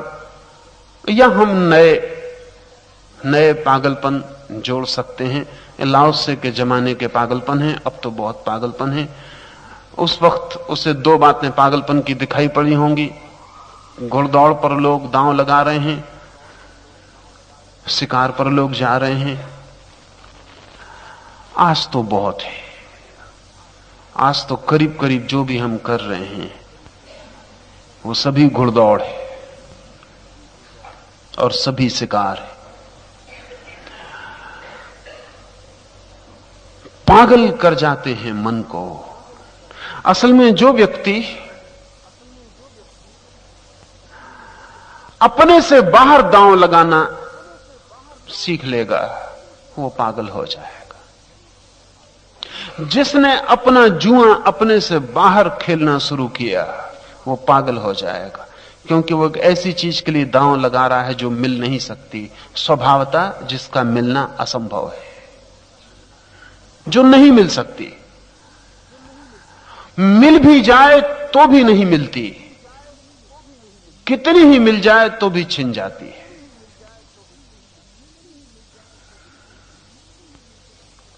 या हम नए नए पागलपन जोड़ सकते हैं। लाओसे के जमाने के पागलपन है, अब तो बहुत पागलपन है। उस वक्त उसे दो बातें पागलपन की दिखाई पड़ी होंगी। घुड़दौड़ पर लोग दांव लगा रहे हैं, शिकार पर लोग जा रहे हैं। आज तो बहुत है, आज तो करीब करीब जो भी हम कर रहे हैं वो सभी घुड़दौड़ है और सभी शिकार है। पागल कर जाते हैं मन को। असल में जो व्यक्ति अपने से बाहर दांव लगाना सीख लेगा वो पागल हो जाएगा। जिसने अपना जुआ अपने से बाहर खेलना शुरू किया वो पागल हो जाएगा, क्योंकि वो एक ऐसी चीज के लिए दांव लगा रहा है जो मिल नहीं सकती, स्वभावतः जिसका मिलना असंभव है, जो नहीं मिल सकती। मिल भी जाए तो भी नहीं मिलती, कितनी ही मिल जाए तो भी छिन जाती है।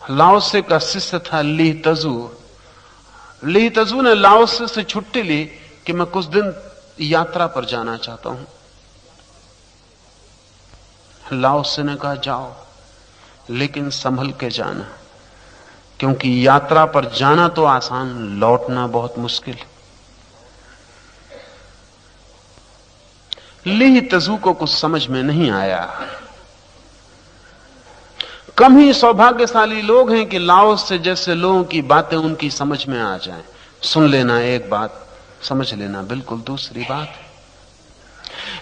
लाओसे का शिष्य था लीह तजू। लीह तजू ने लाओसे से छुट्टी ली कि मैं कुछ दिन यात्रा पर जाना चाहता हूं। लाओसे ने कहा जाओ, लेकिन संभल के जाना, क्योंकि यात्रा पर जाना तो आसान, लौटना बहुत मुश्किल। लीह तजू को कुछ समझ में नहीं आया। कम ही सौभाग्यशाली लोग हैं कि लाओस से जैसे लोगों की बातें उनकी समझ में आ जाएं। सुन लेना एक बात, समझ लेना बिल्कुल दूसरी बात है।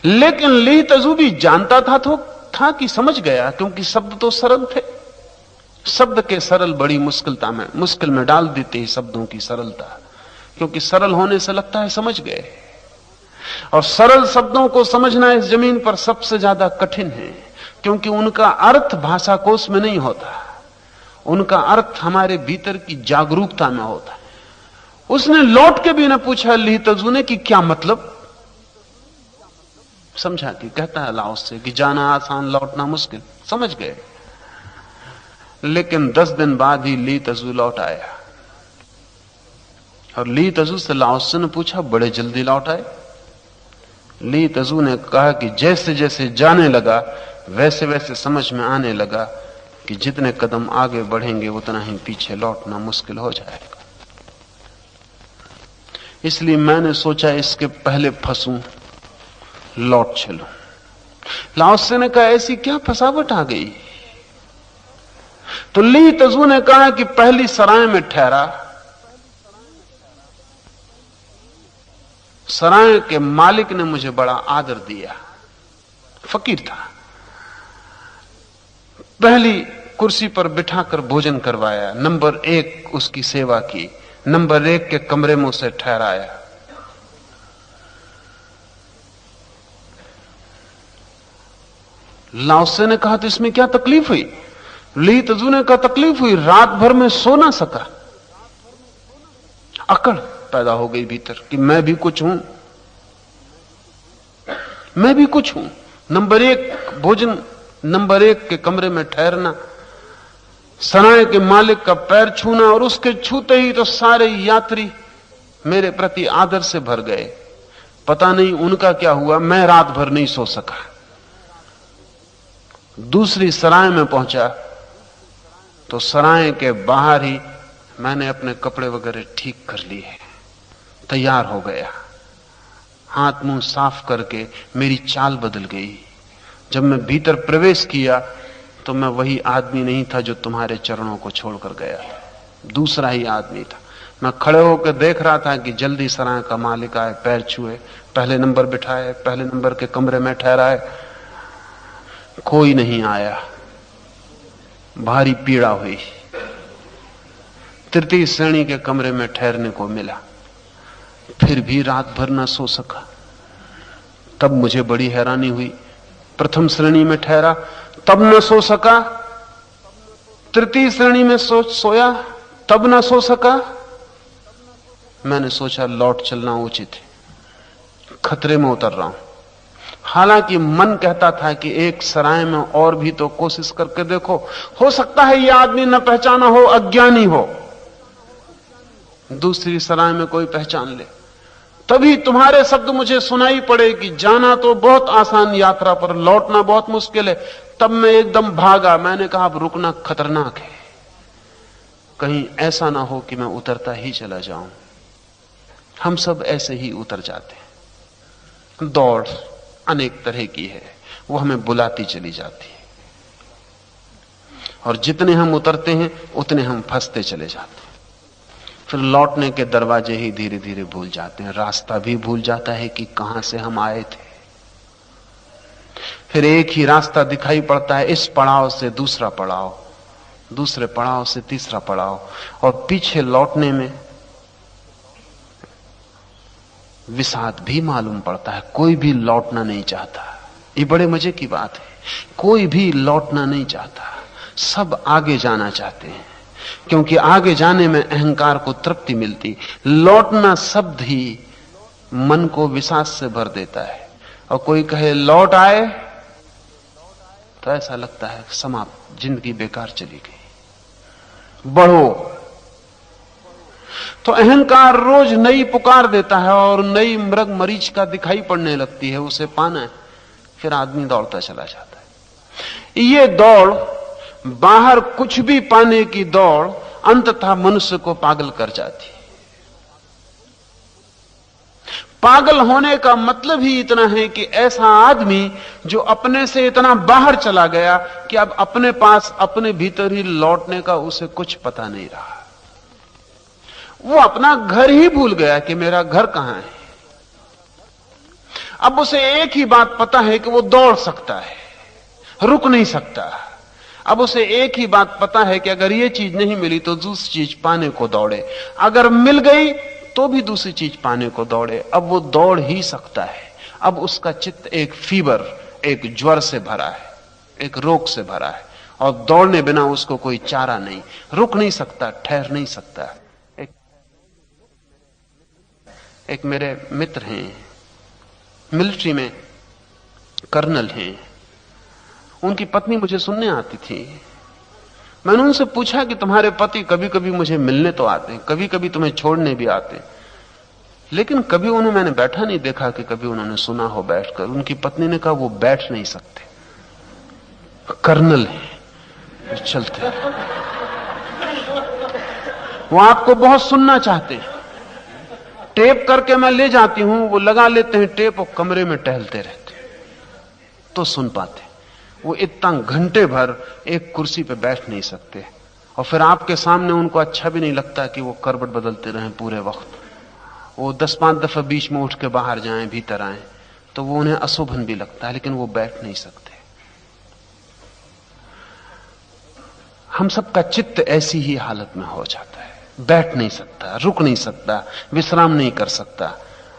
लेकिन लीह तजू भी जानता था कि समझ गया, क्योंकि शब्द तो सरल थे। शब्द के सरल बड़ी मुश्किल में डाल देते हैं शब्दों की सरलता, क्योंकि सरल होने से लगता है समझ गए। और सरल शब्दों को समझना इस जमीन पर सबसे ज्यादा कठिन है, क्योंकि उनका अर्थ भाषा कोश में नहीं होता, उनका अर्थ हमारे भीतर की जागरूकता में होता है। उसने लौट के भी न पूछा लीह तजू ने कि क्या मतलब। समझा कि कहता है लाओस से कि जाना आसान, लौटना मुश्किल। समझ गए। लेकिन 10 दिन बाद ही लीह तजू लौट आया, और लीह तजू से लाओस ने पूछा बड़े जल्दी लौट आए। लीह तजू ने कहा कि जैसे जैसे जाने लगा वैसे वैसे समझ में आने लगा कि जितने कदम आगे बढ़ेंगे उतना ही पीछे लौटना मुश्किल हो जाएगा। इसलिए मैंने सोचा इसके पहले फंसूं, लौट चलूं। लाओसे ने कहा ऐसी क्या फसावट आ गई। तो लीह तजू ने कहा कि पहली सराय में ठहरा। सराय के मालिक ने मुझे बड़ा आदर दिया, फकीर था। पहली कुर्सी पर बिठाकर भोजन करवाया, नंबर 1 उसकी सेवा की, नंबर 1 के कमरे में उसे ठहराया। लाओसे ने कहा तो इसमें क्या तकलीफ हुई। लीह तजू ने कहा तकलीफ हुई, रात भर में सो ना सका। अकड़ पैदा हो गई भीतर कि मैं भी कुछ हूं, मैं भी कुछ हूं। नंबर 1 भोजन, नंबर 1 के कमरे में ठहरना, सराय के मालिक का पैर छूना, और उसके छूते ही तो सारे यात्री मेरे प्रति आदर से भर गए। पता नहीं उनका क्या हुआ, मैं रात भर नहीं सो सका। दूसरी सराय में पहुंचा तो सराय के बाहर ही मैंने अपने कपड़े वगैरह ठीक कर लिए, तैयार हो गया। हाथ मुंह साफ करके मेरी चाल बदल गई। जब मैं भीतर प्रवेश किया तो मैं वही आदमी नहीं था जो तुम्हारे चरणों को छोड़कर गया था, दूसरा ही आदमी था। मैं खड़े होकर देख रहा था कि जल्दी सराय का मालिक आए, पैर छुए, पहले नंबर बिठाए, पहले नंबर के कमरे में ठहराए। कोई नहीं आया, भारी पीड़ा हुई। तृतीय श्रेणी के कमरे में ठहरने को मिला, फिर भी रात भर न सो सका। तब मुझे बड़ी हैरानी हुई। प्रथम श्रेणी में ठहरा, तब न सो सका, तृतीय श्रेणी में सोया, तब न सो सका। मैंने सोचा लौट चलना उचित है, खतरे में उतर रहा हूं। हालांकि मन कहता था कि एक सराय में और भी तो कोशिश करके देखो, हो सकता है यह आदमी न पहचाना हो, अज्ञानी हो, दूसरी सराय में कोई पहचान ले। तभी तुम्हारे शब्द मुझे सुनाई पड़े कि जाना तो बहुत आसान यात्रा पर, लौटना बहुत मुश्किल है। तब मैं एकदम भागा। मैंने कहा अब रुकना खतरनाक है, कहीं ऐसा ना हो कि मैं उतरता ही चला जाऊं। हम सब ऐसे ही उतर जाते हैं। दौड़ अनेक तरह की है, वो हमें बुलाती चली जाती है, और जितने हम उतरते हैं उतने हम फंसते चले जाते हैं। फिर लौटने के दरवाजे ही धीरे धीरे भूल जाते हैं, रास्ता भी भूल जाता है कि कहां से हम आए थे। फिर एक ही रास्ता दिखाई पड़ता है, इस पड़ाव से दूसरा पड़ाव, दूसरे पड़ाव से तीसरा पड़ाव, और पीछे लौटने में विषाद भी मालूम पड़ता है। कोई भी लौटना नहीं चाहता। ये बड़े मजे की बात है, कोई भी लौटना नहीं चाहता, सब आगे जाना चाहते हैं, क्योंकि आगे जाने में अहंकार को तृप्ति मिलती। लौटना शब्द ही मन को विषाद से भर देता है, और कोई कहे लौट आए तो ऐसा लगता है समाप्त, जिंदगी बेकार चली गई। बढ़ो तो अहंकार रोज नई पुकार देता है, और नई मृग मरीच का दिखाई पड़ने लगती है, उसे पाना है। फिर आदमी दौड़ता चला जाता है। ये दौड़, बाहर कुछ भी पाने की दौड़, अंततः मनुष्य को पागल कर जाती है। पागल होने का मतलब ही इतना है कि ऐसा आदमी जो अपने से इतना बाहर चला गया कि अब अपने पास, अपने भीतर ही लौटने का उसे कुछ पता नहीं रहा। वो अपना घर ही भूल गया कि मेरा घर कहां है। अब उसे एक ही बात पता है कि वो दौड़ सकता है, रुक नहीं सकता। अब उसे एक ही बात पता है कि अगर ये चीज नहीं मिली तो दूसरी चीज पाने को दौड़े, अगर मिल गई तो भी दूसरी चीज पाने को दौड़े। अब वो दौड़ ही सकता है। अब उसका चित्त एक फीवर, एक ज्वर से भरा है, एक रोग से भरा है, और दौड़ने बिना उसको कोई चारा नहीं। रुक नहीं सकता, ठहर नहीं सकता। एक मेरे मित्र हैं, मिलिट्री में कर्नल हैं, उनकी पत्नी मुझे सुनने आती थी। मैंने उनसे पूछा कि तुम्हारे पति कभी कभी मुझे मिलने तो आते हैं, कभी कभी तुम्हें छोड़ने भी आते हैं, लेकिन कभी उन्हें मैंने बैठा नहीं देखा कि कभी उन्होंने सुना हो बैठकर। उनकी पत्नी ने कहा वो बैठ नहीं सकते, कर्नल है, चलते। वो आपको बहुत सुनना चाहते हैं। टेप करके मैं ले जाती हूं, वो लगा लेते हैं टेप और कमरे में टहलते रहते तो सुन पाते। वो इतना घंटे भर एक कुर्सी पे बैठ नहीं सकते, और फिर आपके सामने उनको अच्छा भी नहीं लगता कि वो करवट बदलते रहें पूरे वक्त। वो 10-5 दफा बीच में उठ के बाहर जाएं, भीतर आएं, तो वो उन्हें अशोभन भी लगता है, लेकिन वो बैठ नहीं सकते। हम सबका चित्त ऐसी ही हालत में हो जाता है, बैठ नहीं सकता, रुक नहीं सकता, विश्राम नहीं कर सकता,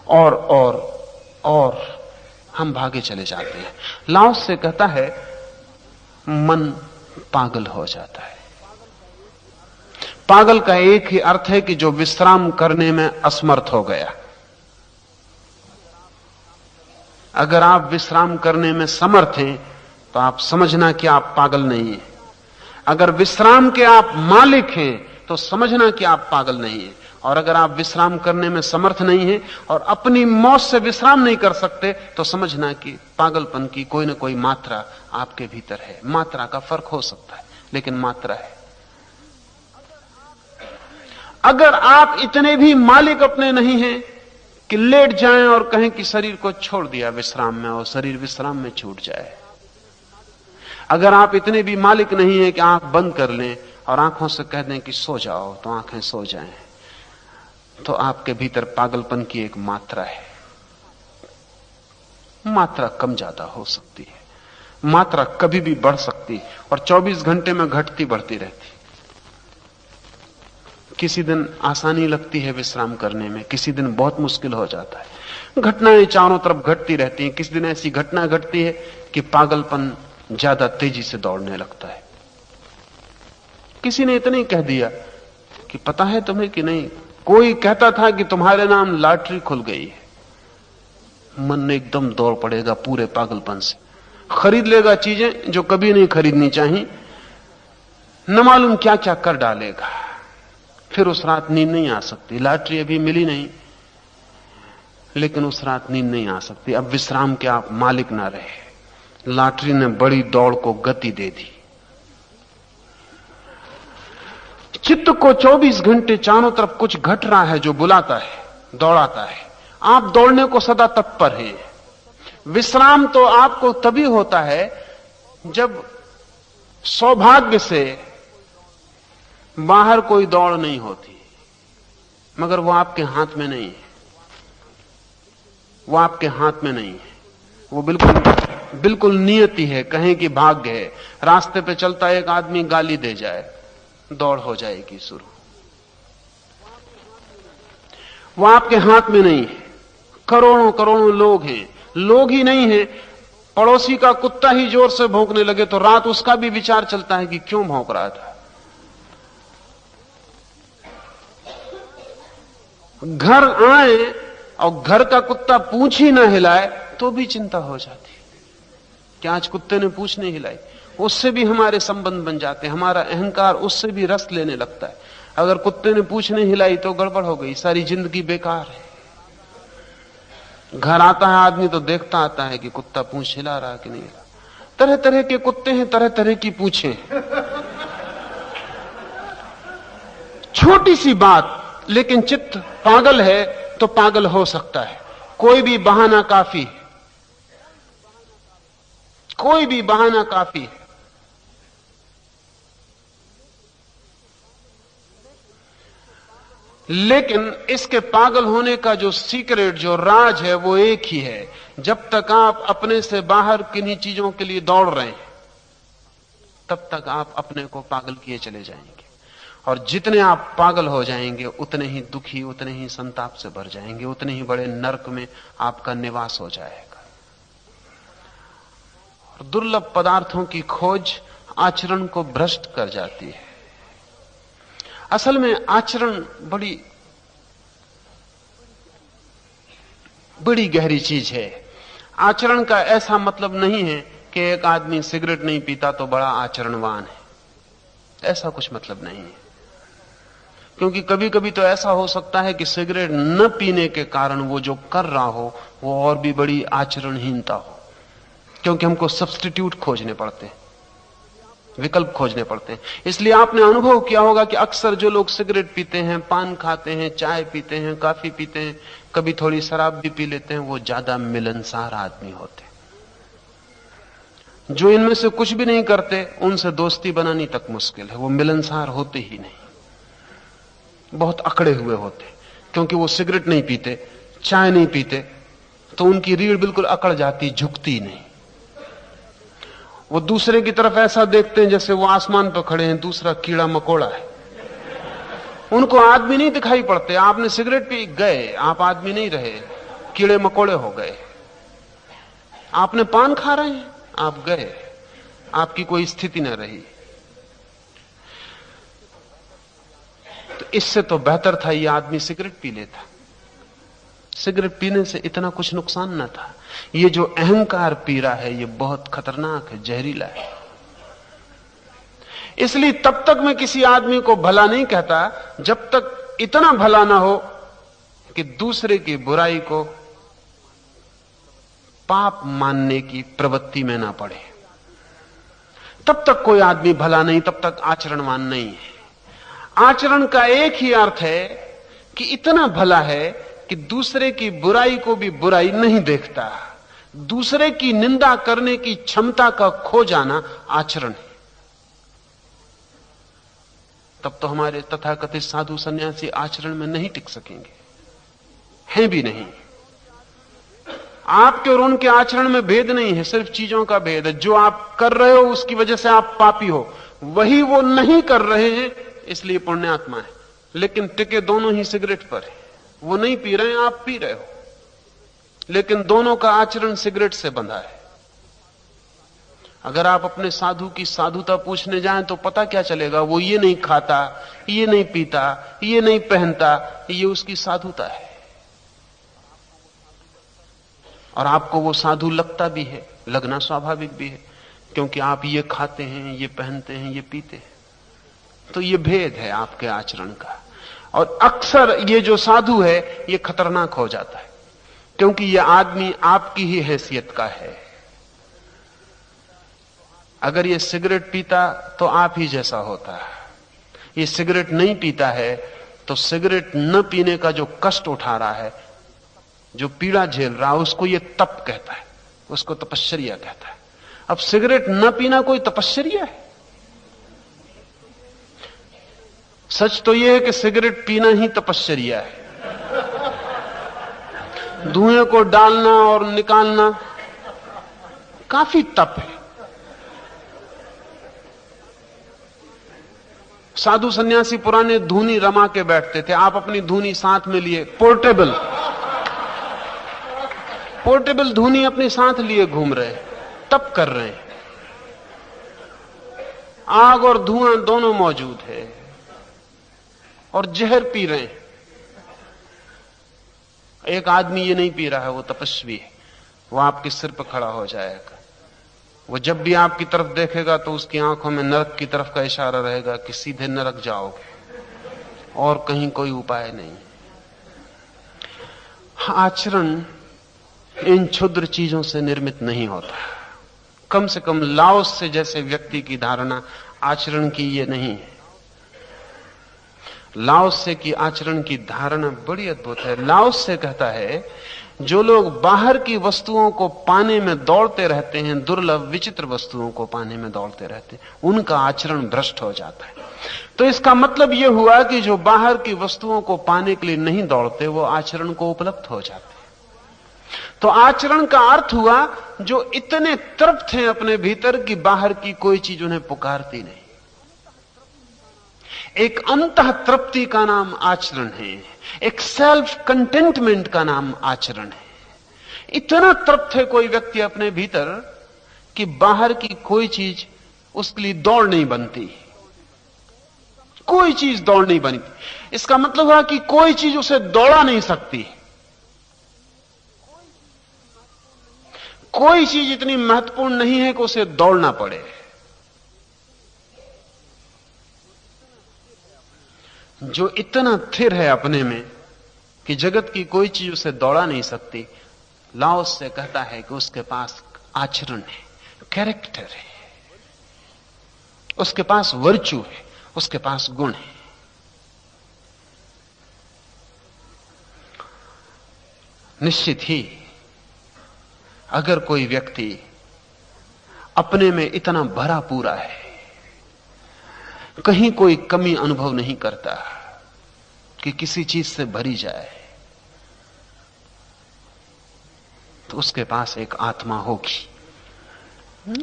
और हम भागे चले जाते हैं। लाओस से कहता है मन पागल हो जाता है। पागल का एक ही अर्थ है कि जो विश्राम करने में असमर्थ हो गया। अगर आप विश्राम करने में समर्थ हैं तो आप समझना कि आप पागल नहीं हैं। अगर विश्राम के आप मालिक हैं तो समझना कि आप पागल नहीं हैं। और अगर आप विश्राम करने में समर्थ नहीं हैं और अपनी मौत से विश्राम नहीं कर सकते तो समझना कि पागलपन की कोई ना कोई मात्रा आपके भीतर है। मात्रा का फर्क हो सकता है, लेकिन मात्रा है। अगर आप इतने भी मालिक अपने नहीं हैं कि लेट जाएं और कहें कि शरीर को छोड़ दिया विश्राम में और शरीर विश्राम में छूट जाए, अगर आप इतने भी मालिक नहीं हैं कि आंख बंद कर लें और आंखों से कह दें कि सो जाओ तो आंखें सो जाएं, तो आपके भीतर पागलपन की एक मात्रा है। मात्रा कम ज्यादा हो सकती है, मात्रा कभी भी बढ़ सकती और 24 घंटे में घटती बढ़ती रहती। किसी दिन आसानी लगती है विश्राम करने में, किसी दिन बहुत मुश्किल हो जाता है। घटनाएं चारों तरफ घटती रहती हैं। किस दिन ऐसी घटना घटती है कि पागलपन ज्यादा तेजी से दौड़ने लगता है। किसी ने इतना ही कह दिया कि पता है तुम्हें कि नहीं, कोई कहता था कि तुम्हारे नाम लॉटरी खुल गई है। मन ने एकदम दौड़ पड़ेगा पूरे पागलपन से, खरीद लेगा चीजें जो कभी नहीं खरीदनी चाहिए, न मालूम क्या क्या कर डालेगा। फिर उस रात नींद नहीं आ सकती। लॉटरी अभी मिली नहीं, लेकिन उस रात नींद नहीं आ सकती। अब विश्राम के आप मालिक ना रहे। लॉटरी ने बड़ी दौड़ को गति दे दी। चित्त को 24 घंटे चारों तरफ कुछ घट रहा है जो बुलाता है, दौड़ाता है। आप दौड़ने को सदा तत्पर हैं। विश्राम तो आपको तभी होता है जब सौभाग्य से बाहर कोई दौड़ नहीं होती, मगर वो आपके हाथ में नहीं है। वो आपके हाथ में नहीं है, वो बिल्कुल नियति है, कहें कि भाग्य है। रास्ते पे चलता एक आदमी गाली दे जाए, दौड़ हो जाएगी शुरू। वो आपके हाथ में नहीं है। करोड़ों करोड़ों लोग हैं, लोग ही नहीं हैं, पड़ोसी का कुत्ता ही जोर से भौंकने लगे तो रात उसका भी विचार चलता है कि क्यों भौंक रहा था। घर आए और घर का कुत्ता पूंछ ही ना हिलाए तो भी चिंता हो जाती कि आज कुत्ते ने पूंछ नहीं हिलाई। उससे भी हमारे संबंध बन जाते हैं, हमारा अहंकार उससे भी रस लेने लगता है। अगर कुत्ते ने पूंछ नहीं हिलाई तो गड़बड़ हो गई, सारी जिंदगी बेकार है। घर आता है आदमी तो देखता आता है कि कुत्ता पूंछ हिला रहा कि नहीं हिला। तरह तरह के कुत्ते हैं, तरह तरह की पूंछें। छोटी सी बात, लेकिन चित्त पागल है तो पागल हो सकता है। कोई भी बहाना काफी है, कोई भी बहाना काफी है। लेकिन इसके पागल होने का जो सीक्रेट, जो राज है, वो एक ही है। जब तक आप अपने से बाहर किन्हीं चीजों के लिए दौड़ रहे हैं, तब तक आप अपने को पागल किए चले जाएंगे। और जितने आप पागल हो जाएंगे उतने ही दुखी, उतने ही संताप से भर जाएंगे, उतने ही बड़े नरक में आपका निवास हो जाएगा। और दुर्लभ पदार्थों की खोज आचरण को भ्रष्ट कर जाती है। असल में आचरण बड़ी गहरी चीज है। आचरण का ऐसा मतलब नहीं है कि एक आदमी सिगरेट नहीं पीता तो बड़ा आचरणवान है, ऐसा कुछ मतलब नहीं है। क्योंकि कभी कभी तो ऐसा हो सकता है कि सिगरेट न पीने के कारण वो जो कर रहा हो वो और भी बड़ी आचरणहीनता हो, क्योंकि हमको सब्स्टिट्यूट खोजने पड़ते हैं, विकल्प खोजने पड़ते हैं। इसलिए आपने अनुभव किया होगा कि अक्सर जो लोग सिगरेट पीते हैं, पान खाते हैं, चाय पीते हैं, काफी पीते हैं, कभी थोड़ी शराब भी पी लेते हैं, वो ज्यादा मिलनसार आदमी होते हैं। जो इनमें से कुछ भी नहीं करते उनसे दोस्ती बनानी तक मुश्किल है, वो मिलनसार होते ही नहीं, बहुत अकड़े हुए होते। क्योंकि वो सिगरेट नहीं पीते, चाय नहीं पीते, तो उनकी रीढ़ बिल्कुल अकड़ जाती, झुकती नहीं। वो दूसरे की तरफ ऐसा देखते हैं जैसे वो आसमान पर खड़े हैं, दूसरा कीड़ा मकोड़ा है। उनको आदमी नहीं दिखाई पड़ते। आपने सिगरेट पी गए, आप आदमी नहीं रहे, कीड़े मकोड़े हो गए। आपने पान खा रहे हैं, आप गए, आपकी कोई स्थिति न रही। तो इससे तो बेहतर था ये आदमी सिगरेट पी लेता। सिगरेट पीने से इतना कुछ नुकसान न था। ये जो अहंकार पी रहा है ये बहुत खतरनाक है, जहरीला है। इसलिए तब तक मैं किसी आदमी को भला नहीं कहता जब तक इतना भला ना हो कि दूसरे की बुराई को पाप मानने की प्रवृत्ति में ना पड़े। तब तक कोई आदमी भला नहीं, तब तक आचरणवान नहीं है। आचरण का एक ही अर्थ है कि इतना भला है कि दूसरे की बुराई को भी बुराई नहीं देखता। दूसरे की निंदा करने की क्षमता का खो जाना आचरण है। तब तो हमारे तथाकथित साधु सन्यासी आचरण में नहीं टिक सकेंगे, हैं भी नहीं। आपके और उनके आचरण में भेद नहीं है, सिर्फ चीजों का भेद है। जो आप कर रहे हो उसकी वजह से आप पापी हो, वही वो नहीं कर रहे हैं इसलिए पुण्यात्मा है। लेकिन टिके दोनों ही सिगरेट पर है। वो नहीं पी रहे हैं, आप पी रहे हो। लेकिन दोनों का आचरण सिगरेट से बंधा है। अगर आप अपने साधु की साधुता पूछने जाएं तो पता क्या चलेगा? वो ये नहीं खाता, ये नहीं पीता, ये नहीं पहनता, ये उसकी साधुता है। और आपको वो साधु लगता भी है, लगना स्वाभाविक भी है, क्योंकि आप ये खाते हैं, ये पहनते हैं, ये पीते हैं। तो ये भेद है आपके आचरण का। और अक्सर ये जो साधु है ये खतरनाक हो जाता है, क्योंकि ये आदमी आपकी ही हैसियत का है। अगर ये सिगरेट पीता तो आप ही जैसा होता है। ये सिगरेट नहीं पीता है तो सिगरेट न पीने का जो कष्ट उठा रहा है, जो पीड़ा झेल रहा है, उसको ये तप कहता है, उसको तपश्चर्या कहता है। अब सिगरेट न पीना कोई तपश्चर्या है? सच तो यह है कि सिगरेट पीना ही तपश्चर्या है। धुएं को डालना और निकालना काफी तप है। साधु सन्यासी पुराने धूनी रमा के बैठते थे। आप अपनी धूनी साथ में लिए, पोर्टेबल धूनी अपने साथ लिए घूम रहे, तप कर रहे हैं। आग और धुआं दोनों मौजूद है और जहर पी रहे हैं। एक आदमी ये नहीं पी रहा है, वो तपस्वी है, वो आपके सिर पर खड़ा हो जाएगा। वो जब भी आपकी तरफ देखेगा तो उसकी आंखों में नरक की तरफ का इशारा रहेगा कि सीधे नरक जाओगे, और कहीं कोई उपाय नहीं। आचरण इन क्षुद्र चीजों से निर्मित नहीं होता। कम से कम लाओस से जैसे व्यक्ति की धारणा आचरण की ये नहीं है। लाओस से की आचरण की धारणा बड़ी अद्भुत है। लाओस से कहता है, जो लोग बाहर की वस्तुओं को पाने में दौड़ते रहते हैं, दुर्लभ विचित्र वस्तुओं को पाने में दौड़ते रहते हैं, उनका आचरण भ्रष्ट हो जाता है। तो इसका मतलब यह हुआ कि जो बाहर की वस्तुओं को पाने के लिए नहीं दौड़ते, वो आचरण को उपलब्ध हो जाते हैं। तो आचरण का अर्थ हुआ जो इतने तृप्त हैं अपने भीतर कि बाहर की कोई चीज उन्हें पुकारती नहीं। एक अंतः तृप्ति का नाम आचरण है, एक सेल्फ कंटेंटमेंट का नाम आचरण है। इतना तृप्त है कोई व्यक्ति अपने भीतर कि बाहर की कोई चीज उसके लिए दौड़ नहीं बनती, कोई चीज दौड़ नहीं बनती। इसका मतलब है कि कोई चीज उसे दौड़ा नहीं सकती। कोई चीज इतनी महत्वपूर्ण नहीं है कि उसे दौड़ना पड़े। जो इतना स्थिर है अपने में कि जगत की कोई चीज उसे दौड़ा नहीं सकती, लाओस से कहता है कि उसके पास आचरण है, कैरेक्टर है, उसके पास वर्च्यू है, उसके पास गुण है। निश्चित ही अगर कोई व्यक्ति अपने में इतना भरा पूरा है, कहीं कोई कमी अनुभव नहीं करता कि किसी चीज से भरी जाए, तो उसके पास एक आत्मा होगी,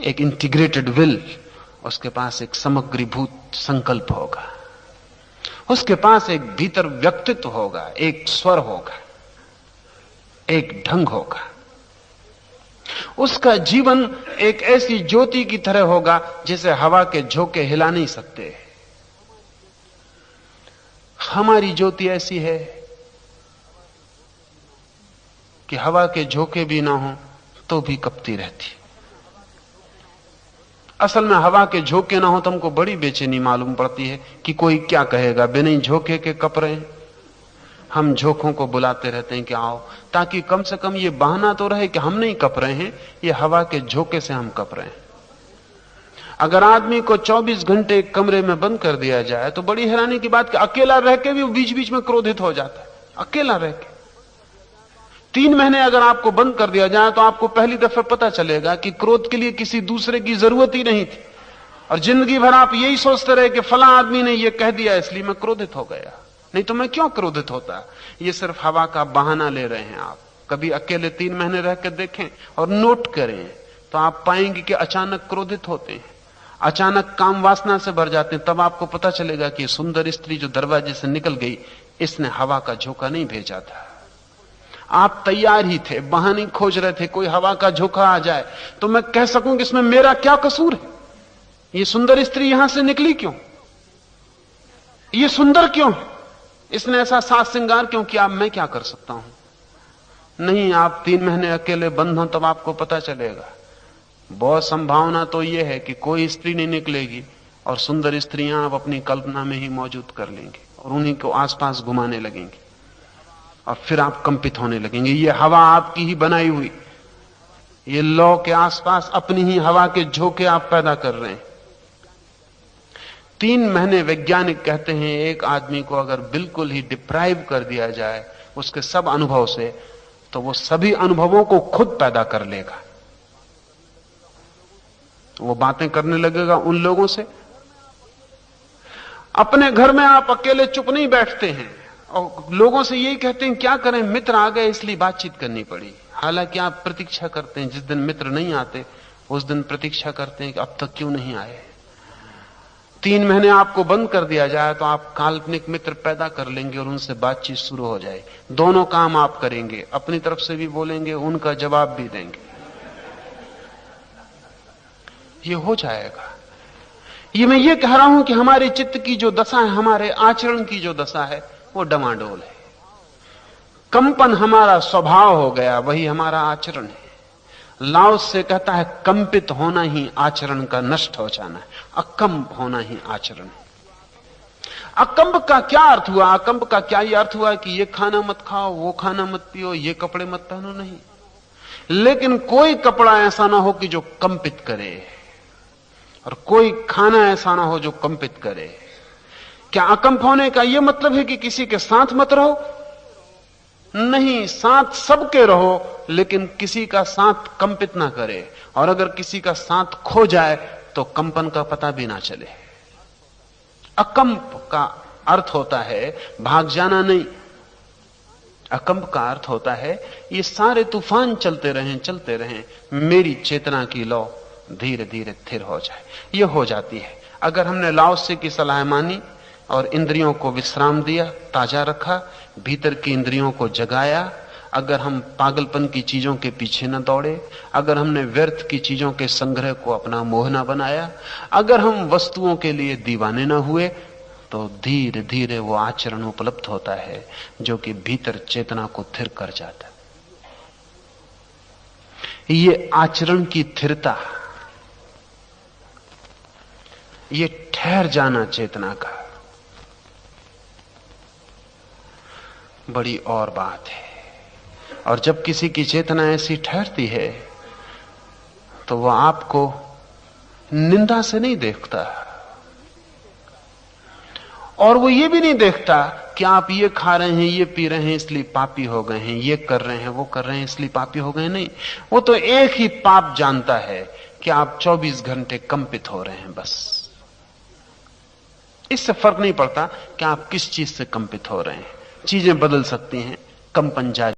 एक इंटीग्रेटेड विल, उसके पास एक समग्रीभूत संकल्प होगा, उसके पास एक भीतर व्यक्तित्व होगा, एक स्वर होगा, एक ढंग होगा। उसका जीवन एक ऐसी ज्योति की तरह होगा जिसे हवा के झोंके हिला नहीं सकते। हमारी ज्योति ऐसी है कि हवा के झोंके भी ना हो तो भी कपती रहती। असल में हवा के झोंके ना हो तो हमको बड़ी बेचैनी मालूम पड़ती है कि कोई क्या कहेगा, बिना झोंके के कप रहे हैं। हम झोंकों को बुलाते रहते हैं कि आओ, ताकि कम से कम ये बहाना तो रहे कि हम नहीं कप रहे हैं, ये हवा के झोंके से हम कप रहे हैं। अगर आदमी को 24 घंटे एक कमरे में बंद कर दिया जाए तो बड़ी हैरानी की बात कि अकेला रह के भी वो बीच बीच में क्रोधित हो जाता है। अकेला रह के 3 महीने अगर आपको बंद कर दिया जाए तो आपको पहली दफे पता चलेगा कि क्रोध के लिए किसी दूसरे की जरूरत ही नहीं थी, और जिंदगी भर आप यही सोचते रहे कि फला आदमी ने यह कह दिया इसलिए मैं क्रोधित हो गया, नहीं तो मैं क्यों क्रोधित होता। ये सिर्फ हवा का बहाना ले रहे हैं आप। कभी अकेले 3 महीने रह कर देखें और नोट करें तो आप पाएंगे कि अचानक क्रोधित होते हैं, अचानक काम वासना से भर जाते हैं। तब आपको पता चलेगा कि सुंदर स्त्री जो दरवाजे से निकल गई, इसने हवा का झोंका नहीं भेजा था। आप तैयार ही थे, बहाने खोज रहे थे, कोई हवा का झोंका आ जाए तो मैं कह सकूं कि इसमें मेरा क्या कसूर है? ये सुंदर स्त्री यहां से निकली क्यों? ये सुंदर क्यों? इसने ऐसा साज श्रृंगार क्यों किया? मैं क्या कर सकता हूं? नहीं, आप 3 महीने अकेले बंद हो तब आपको पता चलेगा। बहुत संभावना तो यह है कि कोई स्त्री नहीं निकलेगी और सुंदर स्त्रियां आप अपनी कल्पना में ही मौजूद कर लेंगे और उन्हीं को आसपास घुमाने लगेंगे और फिर आप कंपित होने लगेंगे। ये हवा आपकी ही बनाई हुई, ये लौ के आसपास अपनी ही हवा के झोंके आप पैदा कर रहे हैं। 3 महीने वैज्ञानिक कहते हैं एक आदमी को अगर बिल्कुल ही डिप्राइव कर दिया जाए उसके सब अनुभव से, तो वो सभी अनुभवों को खुद पैदा कर लेगा। वो बातें करने लगेगा उन लोगों से। अपने घर में आप अकेले चुप नहीं बैठते हैं और लोगों से यही कहते हैं क्या करें, मित्र आ गए इसलिए बातचीत करनी पड़ी। हालांकि आप प्रतीक्षा करते हैं, जिस दिन मित्र नहीं आते उस दिन प्रतीक्षा करते हैं कि अब तक क्यों नहीं आए। 3 महीने आपको बंद कर दिया जाए तो आप काल्पनिक मित्र पैदा कर लेंगे और उनसे बातचीत शुरू हो जाएगी। दोनों काम आप करेंगे, अपनी तरफ से भी बोलेंगे, उनका जवाब भी देंगे। ये हो जाएगा। ये मैं ये कह रहा हूं कि हमारे चित्त की जो दशा है, हमारे आचरण की जो दशा है, वो डमाडोल है। कंपन हमारा स्वभाव हो गया, वही हमारा आचरण है। लाओस से कहता है कंपित होना ही आचरण का नष्ट हो जाना है, अकंप होना ही आचरण है। अकंप का क्या अर्थ हुआ? अकंप का क्या ये अर्थ हुआ कि ये खाना मत खाओ, वो खाना मत पियो, ये कपड़े मत पहनो? नहीं, लेकिन कोई कपड़ा ऐसा ना हो कि जो कंपित करे और कोई खाना ऐसा ना हो जो कंपित करे। क्या अकंप होने का यह मतलब है कि किसी के साथ मत रहो? नहीं, साथ सबके रहो, लेकिन किसी का साथ कंपित ना करे। और अगर किसी का साथ खो जाए तो कंपन का पता भी ना चले। अकंप का अर्थ होता है भाग जाना नहीं। अकंप का अर्थ होता है ये सारे तूफान चलते रहें, मेरी चेतना की लौ धीरे धीरे स्थिर हो जाए। ये हो जाती है अगर हमने लाओसे की सलाह मानी और इंद्रियों को विश्राम दिया, ताजा रखा, भीतर की इंद्रियों को जगाया। अगर हम पागलपन की चीजों के पीछे न दौड़े, अगर हमने व्यर्थ की चीजों के संग्रह को अपना मोह न बनाया, अगर हम वस्तुओं के लिए दीवाने न हुए, तो धीरे धीरे वो आचरण उपलब्ध होता है जो कि भीतर चेतना को स्थिर कर जाता है। ये आचरण की स्थिरता, ये ठहर जाना चेतना का बड़ी और बात है। और जब किसी की चेतना ऐसी ठहरती है तो वह आपको निंदा से नहीं देखता और वो ये भी नहीं देखता कि आप ये खा रहे हैं, ये पी रहे हैं इसलिए पापी हो गए हैं, ये कर रहे हैं, वो कर रहे हैं इसलिए पापी हो गए। नहीं, वो तो एक ही पाप जानता है कि आप 24 घंटे कंपित हो रहे हैं। बस इससे फर्क नहीं पड़ता कि आप किस चीज से कंपित हो रहे हैं। चीजें बदल सकती हैं, कंपन जारी